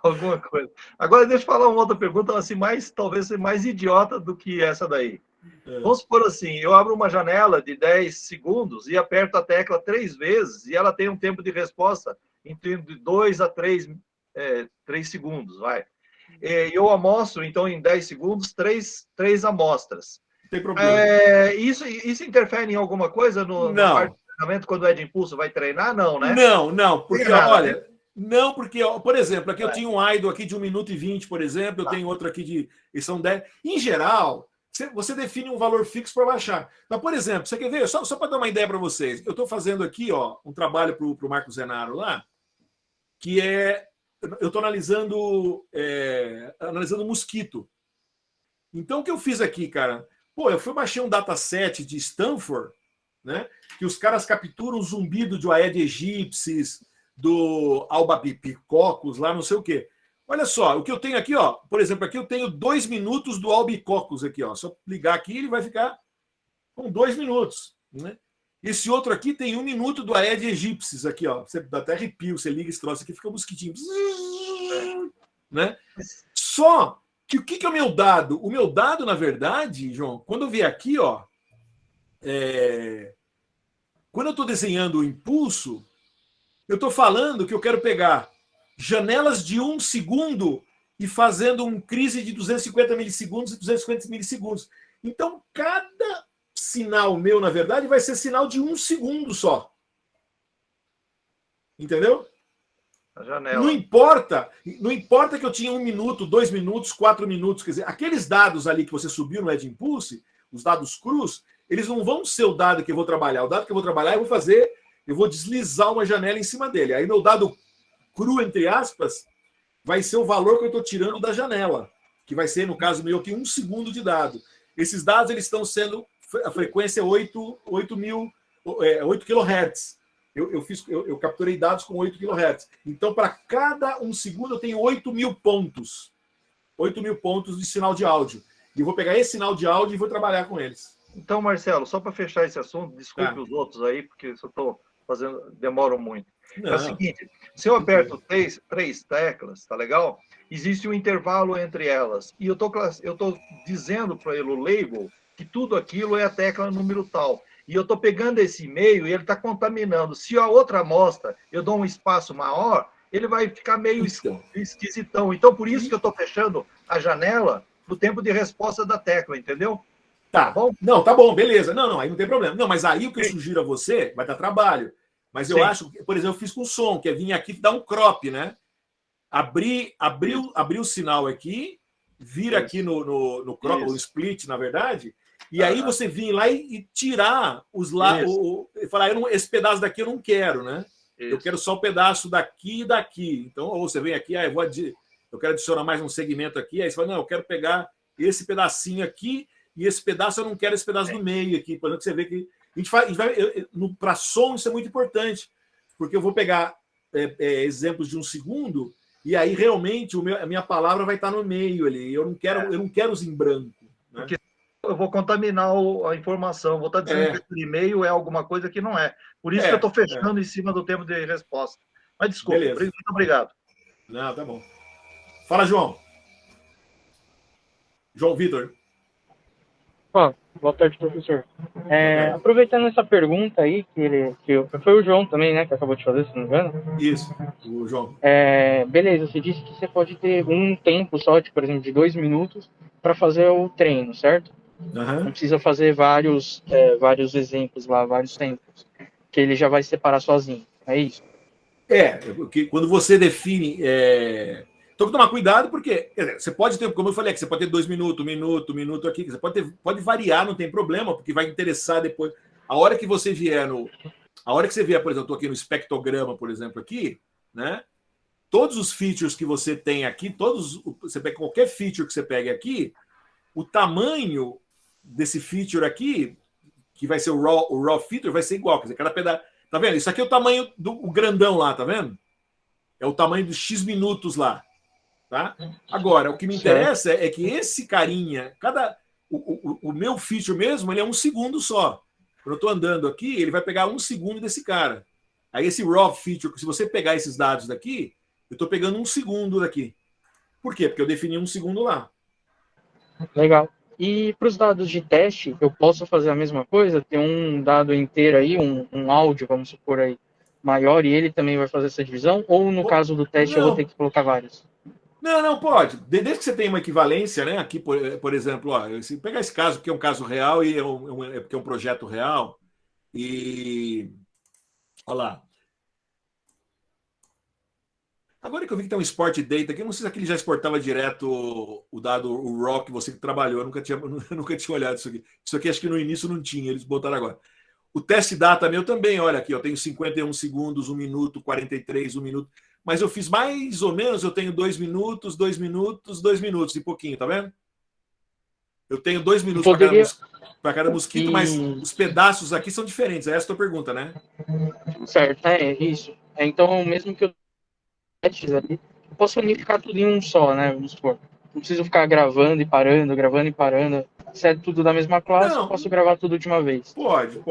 alguma coisa. Agora, deixa eu falar uma outra pergunta, assim, talvez mais idiota do que essa daí. Vamos supor assim, eu abro uma janela de 10 segundos e aperto a tecla 3 vezes e ela tem um tempo de resposta entre 2 a 3 segundos, vai. Eu amostro, então, em 10 segundos, 3 amostras. Tem problema. Isso interfere em alguma coisa na parte do treinamento, quando o EdImpulse vai treinar? Não, né? Não, porque, olha... Não, porque, por exemplo, aqui eu tinha um idle aqui de 1 minuto e 20, por exemplo, eu tenho outro aqui e são 10. Em geral, você define um valor fixo para baixar. Mas, por exemplo, você quer ver? Só para dar uma ideia para vocês, eu estou fazendo aqui um trabalho para o Marco Zenaro lá, que eu estou analisando mosquito. Então, o que eu fiz aqui, cara? Eu baixei um dataset de Stanford, né? Que os caras capturam o zumbido de Aedes aegyptis, do Albopicocus, lá não sei o quê. Olha só, o que eu tenho aqui, por exemplo, aqui eu tenho 2 minutos do Albopicocus aqui, só ligar aqui ele vai ficar com 2 minutos, né? Esse outro aqui tem 1 minuto do Aedes aegyptis aqui, você dá até arrepio, você liga esse troço aqui, fica um mosquitinho, né? Só que o que é o meu dado? O meu dado, na verdade, João, quando eu vier aqui, quando eu estou desenhando o impulso, eu estou falando que eu quero pegar janelas de 1 segundo e fazendo um crise de 250 milissegundos e 250 milissegundos. Então, cada sinal meu, na verdade, vai ser sinal de 1 segundo só. Entendeu? A janela. Não importa que eu tinha 1 minuto, 2 minutos, 4 minutos. Quer dizer, aqueles dados ali que você subiu no EdImpulse, os dados crus, eles não vão ser o dado que eu vou trabalhar. O dado que eu vou trabalhar, eu vou deslizar uma janela em cima dele. Aí meu dado cru, entre aspas, vai ser o valor que eu estou tirando da janela, que vai ser, no caso meu aqui, 1 segundo de dado. Esses dados eles estão sendo, a frequência é 8 kHz. Eu capturei dados com 8 kHz. Então, para cada 1 segundo, eu tenho 8.000 pontos. 8.000 pontos de sinal de áudio. E eu vou pegar esse sinal de áudio e vou trabalhar com eles. Então, Marcelo, só para fechar esse assunto, desculpe os outros aí, porque eu estou fazendo, demoro muito. Não. É o seguinte, se eu aperto três teclas, tá legal? Existe um intervalo entre elas. E eu tô dizendo para ele, o label, que tudo aquilo é a tecla número tal. E eu estou pegando esse e-mail e ele está contaminando. Se a outra amostra eu dou um espaço maior, ele vai ficar meio esquisitão. Então, por isso que eu estou fechando a janela do tempo de resposta da tecla, entendeu? Tá bom? Não, tá bom, beleza. Não, aí não tem problema. Não, mas aí o que eu sugiro a você vai dar trabalho. Mas eu acho, por exemplo, eu fiz com som, que é vir aqui e dar um crop, né? Abrir o sinal aqui, vir aqui no crop, o split, na verdade, e aí você vir lá e tirar os lá, falar, esse pedaço daqui eu não quero, né? Isso. Eu quero só o pedaço daqui e daqui. Então, ou você vem aqui, eu quero adicionar mais um segmento aqui, aí você fala, não, eu quero pegar esse pedacinho aqui e esse pedaço eu não quero esse pedaço do meio aqui, para você ver que para som isso é muito importante, porque eu vou pegar exemplos de 1 segundo e aí realmente a minha palavra vai estar no meio ali. Eu não quero os em branco, né? Porque eu vou contaminar a informação, vou estar dizendo que esse e-mail é alguma coisa que não é. Por isso que eu estou fechando em cima do tempo de resposta. Mas desculpa, muito obrigado. Não, tá bom. Fala, João. João Vitor. Boa tarde, professor. Aproveitando essa pergunta aí, foi o João também, né, que acabou de fazer, se não me engano. Isso, o João. Beleza, você disse que você pode ter um tempo só, por exemplo, de 2 minutos para fazer o treino, certo? Uhum. Não precisa fazer vários exemplos lá, vários tempos, que ele já vai separar sozinho, é isso? Porque quando você define... Então, tem que tomar cuidado, porque você pode ter, como eu falei, que você pode ter 2 minutos, 1 minuto aqui, você pode variar, não tem problema, porque vai interessar depois. A hora que você vier, por exemplo, eu estou aqui no espectrograma, por exemplo, aqui, né? Todos os features que você tem aqui, você pega qualquer feature que você pegue aqui, o tamanho desse feature aqui, que vai ser o raw feature, vai ser igual. Quer dizer, cada pedaço. Tá vendo? Isso aqui é o tamanho do grandão lá, tá vendo? É o tamanho dos X minutos lá. Tá? Agora, o que me interessa é que esse carinha, o meu feature mesmo, ele é 1 segundo só. Quando eu estou andando aqui, ele vai pegar 1 segundo desse cara. Aí esse raw feature, se você pegar esses dados daqui, eu estou pegando 1 segundo daqui. Por quê? Porque eu defini 1 segundo lá. Legal. E para os dados de teste, eu posso fazer a mesma coisa? Ter um dado inteiro aí, um áudio, vamos supor aí, maior, e ele também vai fazer essa divisão? Ou no caso do teste eu vou ter que colocar vários? Não, pode. Desde que você tenha uma equivalência, né? Aqui, por exemplo, se pegar esse caso, que é um caso real e porque é um projeto real, e olha lá. Agora que eu vi que tem um Sport Data aqui, eu não sei se aquele já exportava direto o dado, o RAW que você trabalhou, eu nunca tinha olhado isso aqui. Isso aqui acho que no início não tinha, eles botaram agora. O teste data meu também, olha aqui, eu tenho 51 segundos, 1 minuto, 43, 1 minuto. Mas eu fiz mais ou menos, eu tenho 2 minutos, 2 minutos, 2 minutos e pouquinho, tá vendo? Eu tenho 2 minutos para cada mosquito, mas os pedaços aqui são diferentes. É essa a tua pergunta, né? Certo, isso. Então, mesmo que eu posso unificar tudo em um só, né? Vamos supor. Não preciso ficar gravando e parando. Se é tudo da mesma classe, eu posso gravar tudo de uma vez. Pode.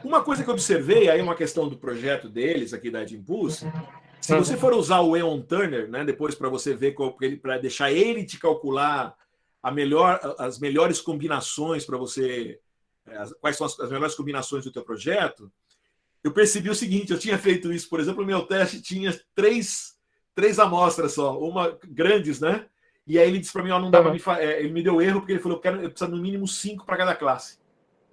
Uma coisa que eu observei, aí uma questão do projeto deles, aqui da Edimpulse, se você for usar o Eon Turner, né, depois para você ver, para deixar ele te calcular as melhores combinações para você, quais são as melhores combinações do teu projeto, eu percebi o seguinte, eu tinha feito isso, por exemplo, o meu teste tinha três amostras só, uma grandes, né? E aí ele disse para mim, não dá para ele me deu erro, porque ele falou, eu preciso no mínimo 5 para cada classe.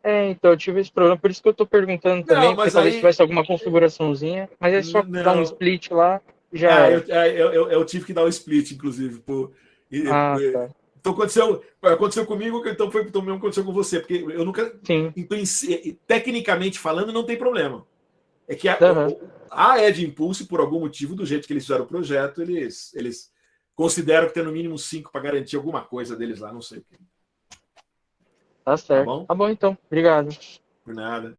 Então eu tive esse problema, por isso que eu estou perguntando também, porque talvez tivesse alguma configuraçãozinha, mas é só dar um split lá, já eu tive que dar um split, inclusive. Tá. Então aconteceu comigo, então foi o mesmo que aconteceu com você, porque eu nunca... Tecnicamente falando, não tem problema. É que a Edimpulse, por algum motivo, do jeito que eles fizeram o projeto, eles considero que tem no mínimo 5 para garantir alguma coisa deles lá, não sei o que. Tá certo. Tá bom então. Obrigado. Por nada.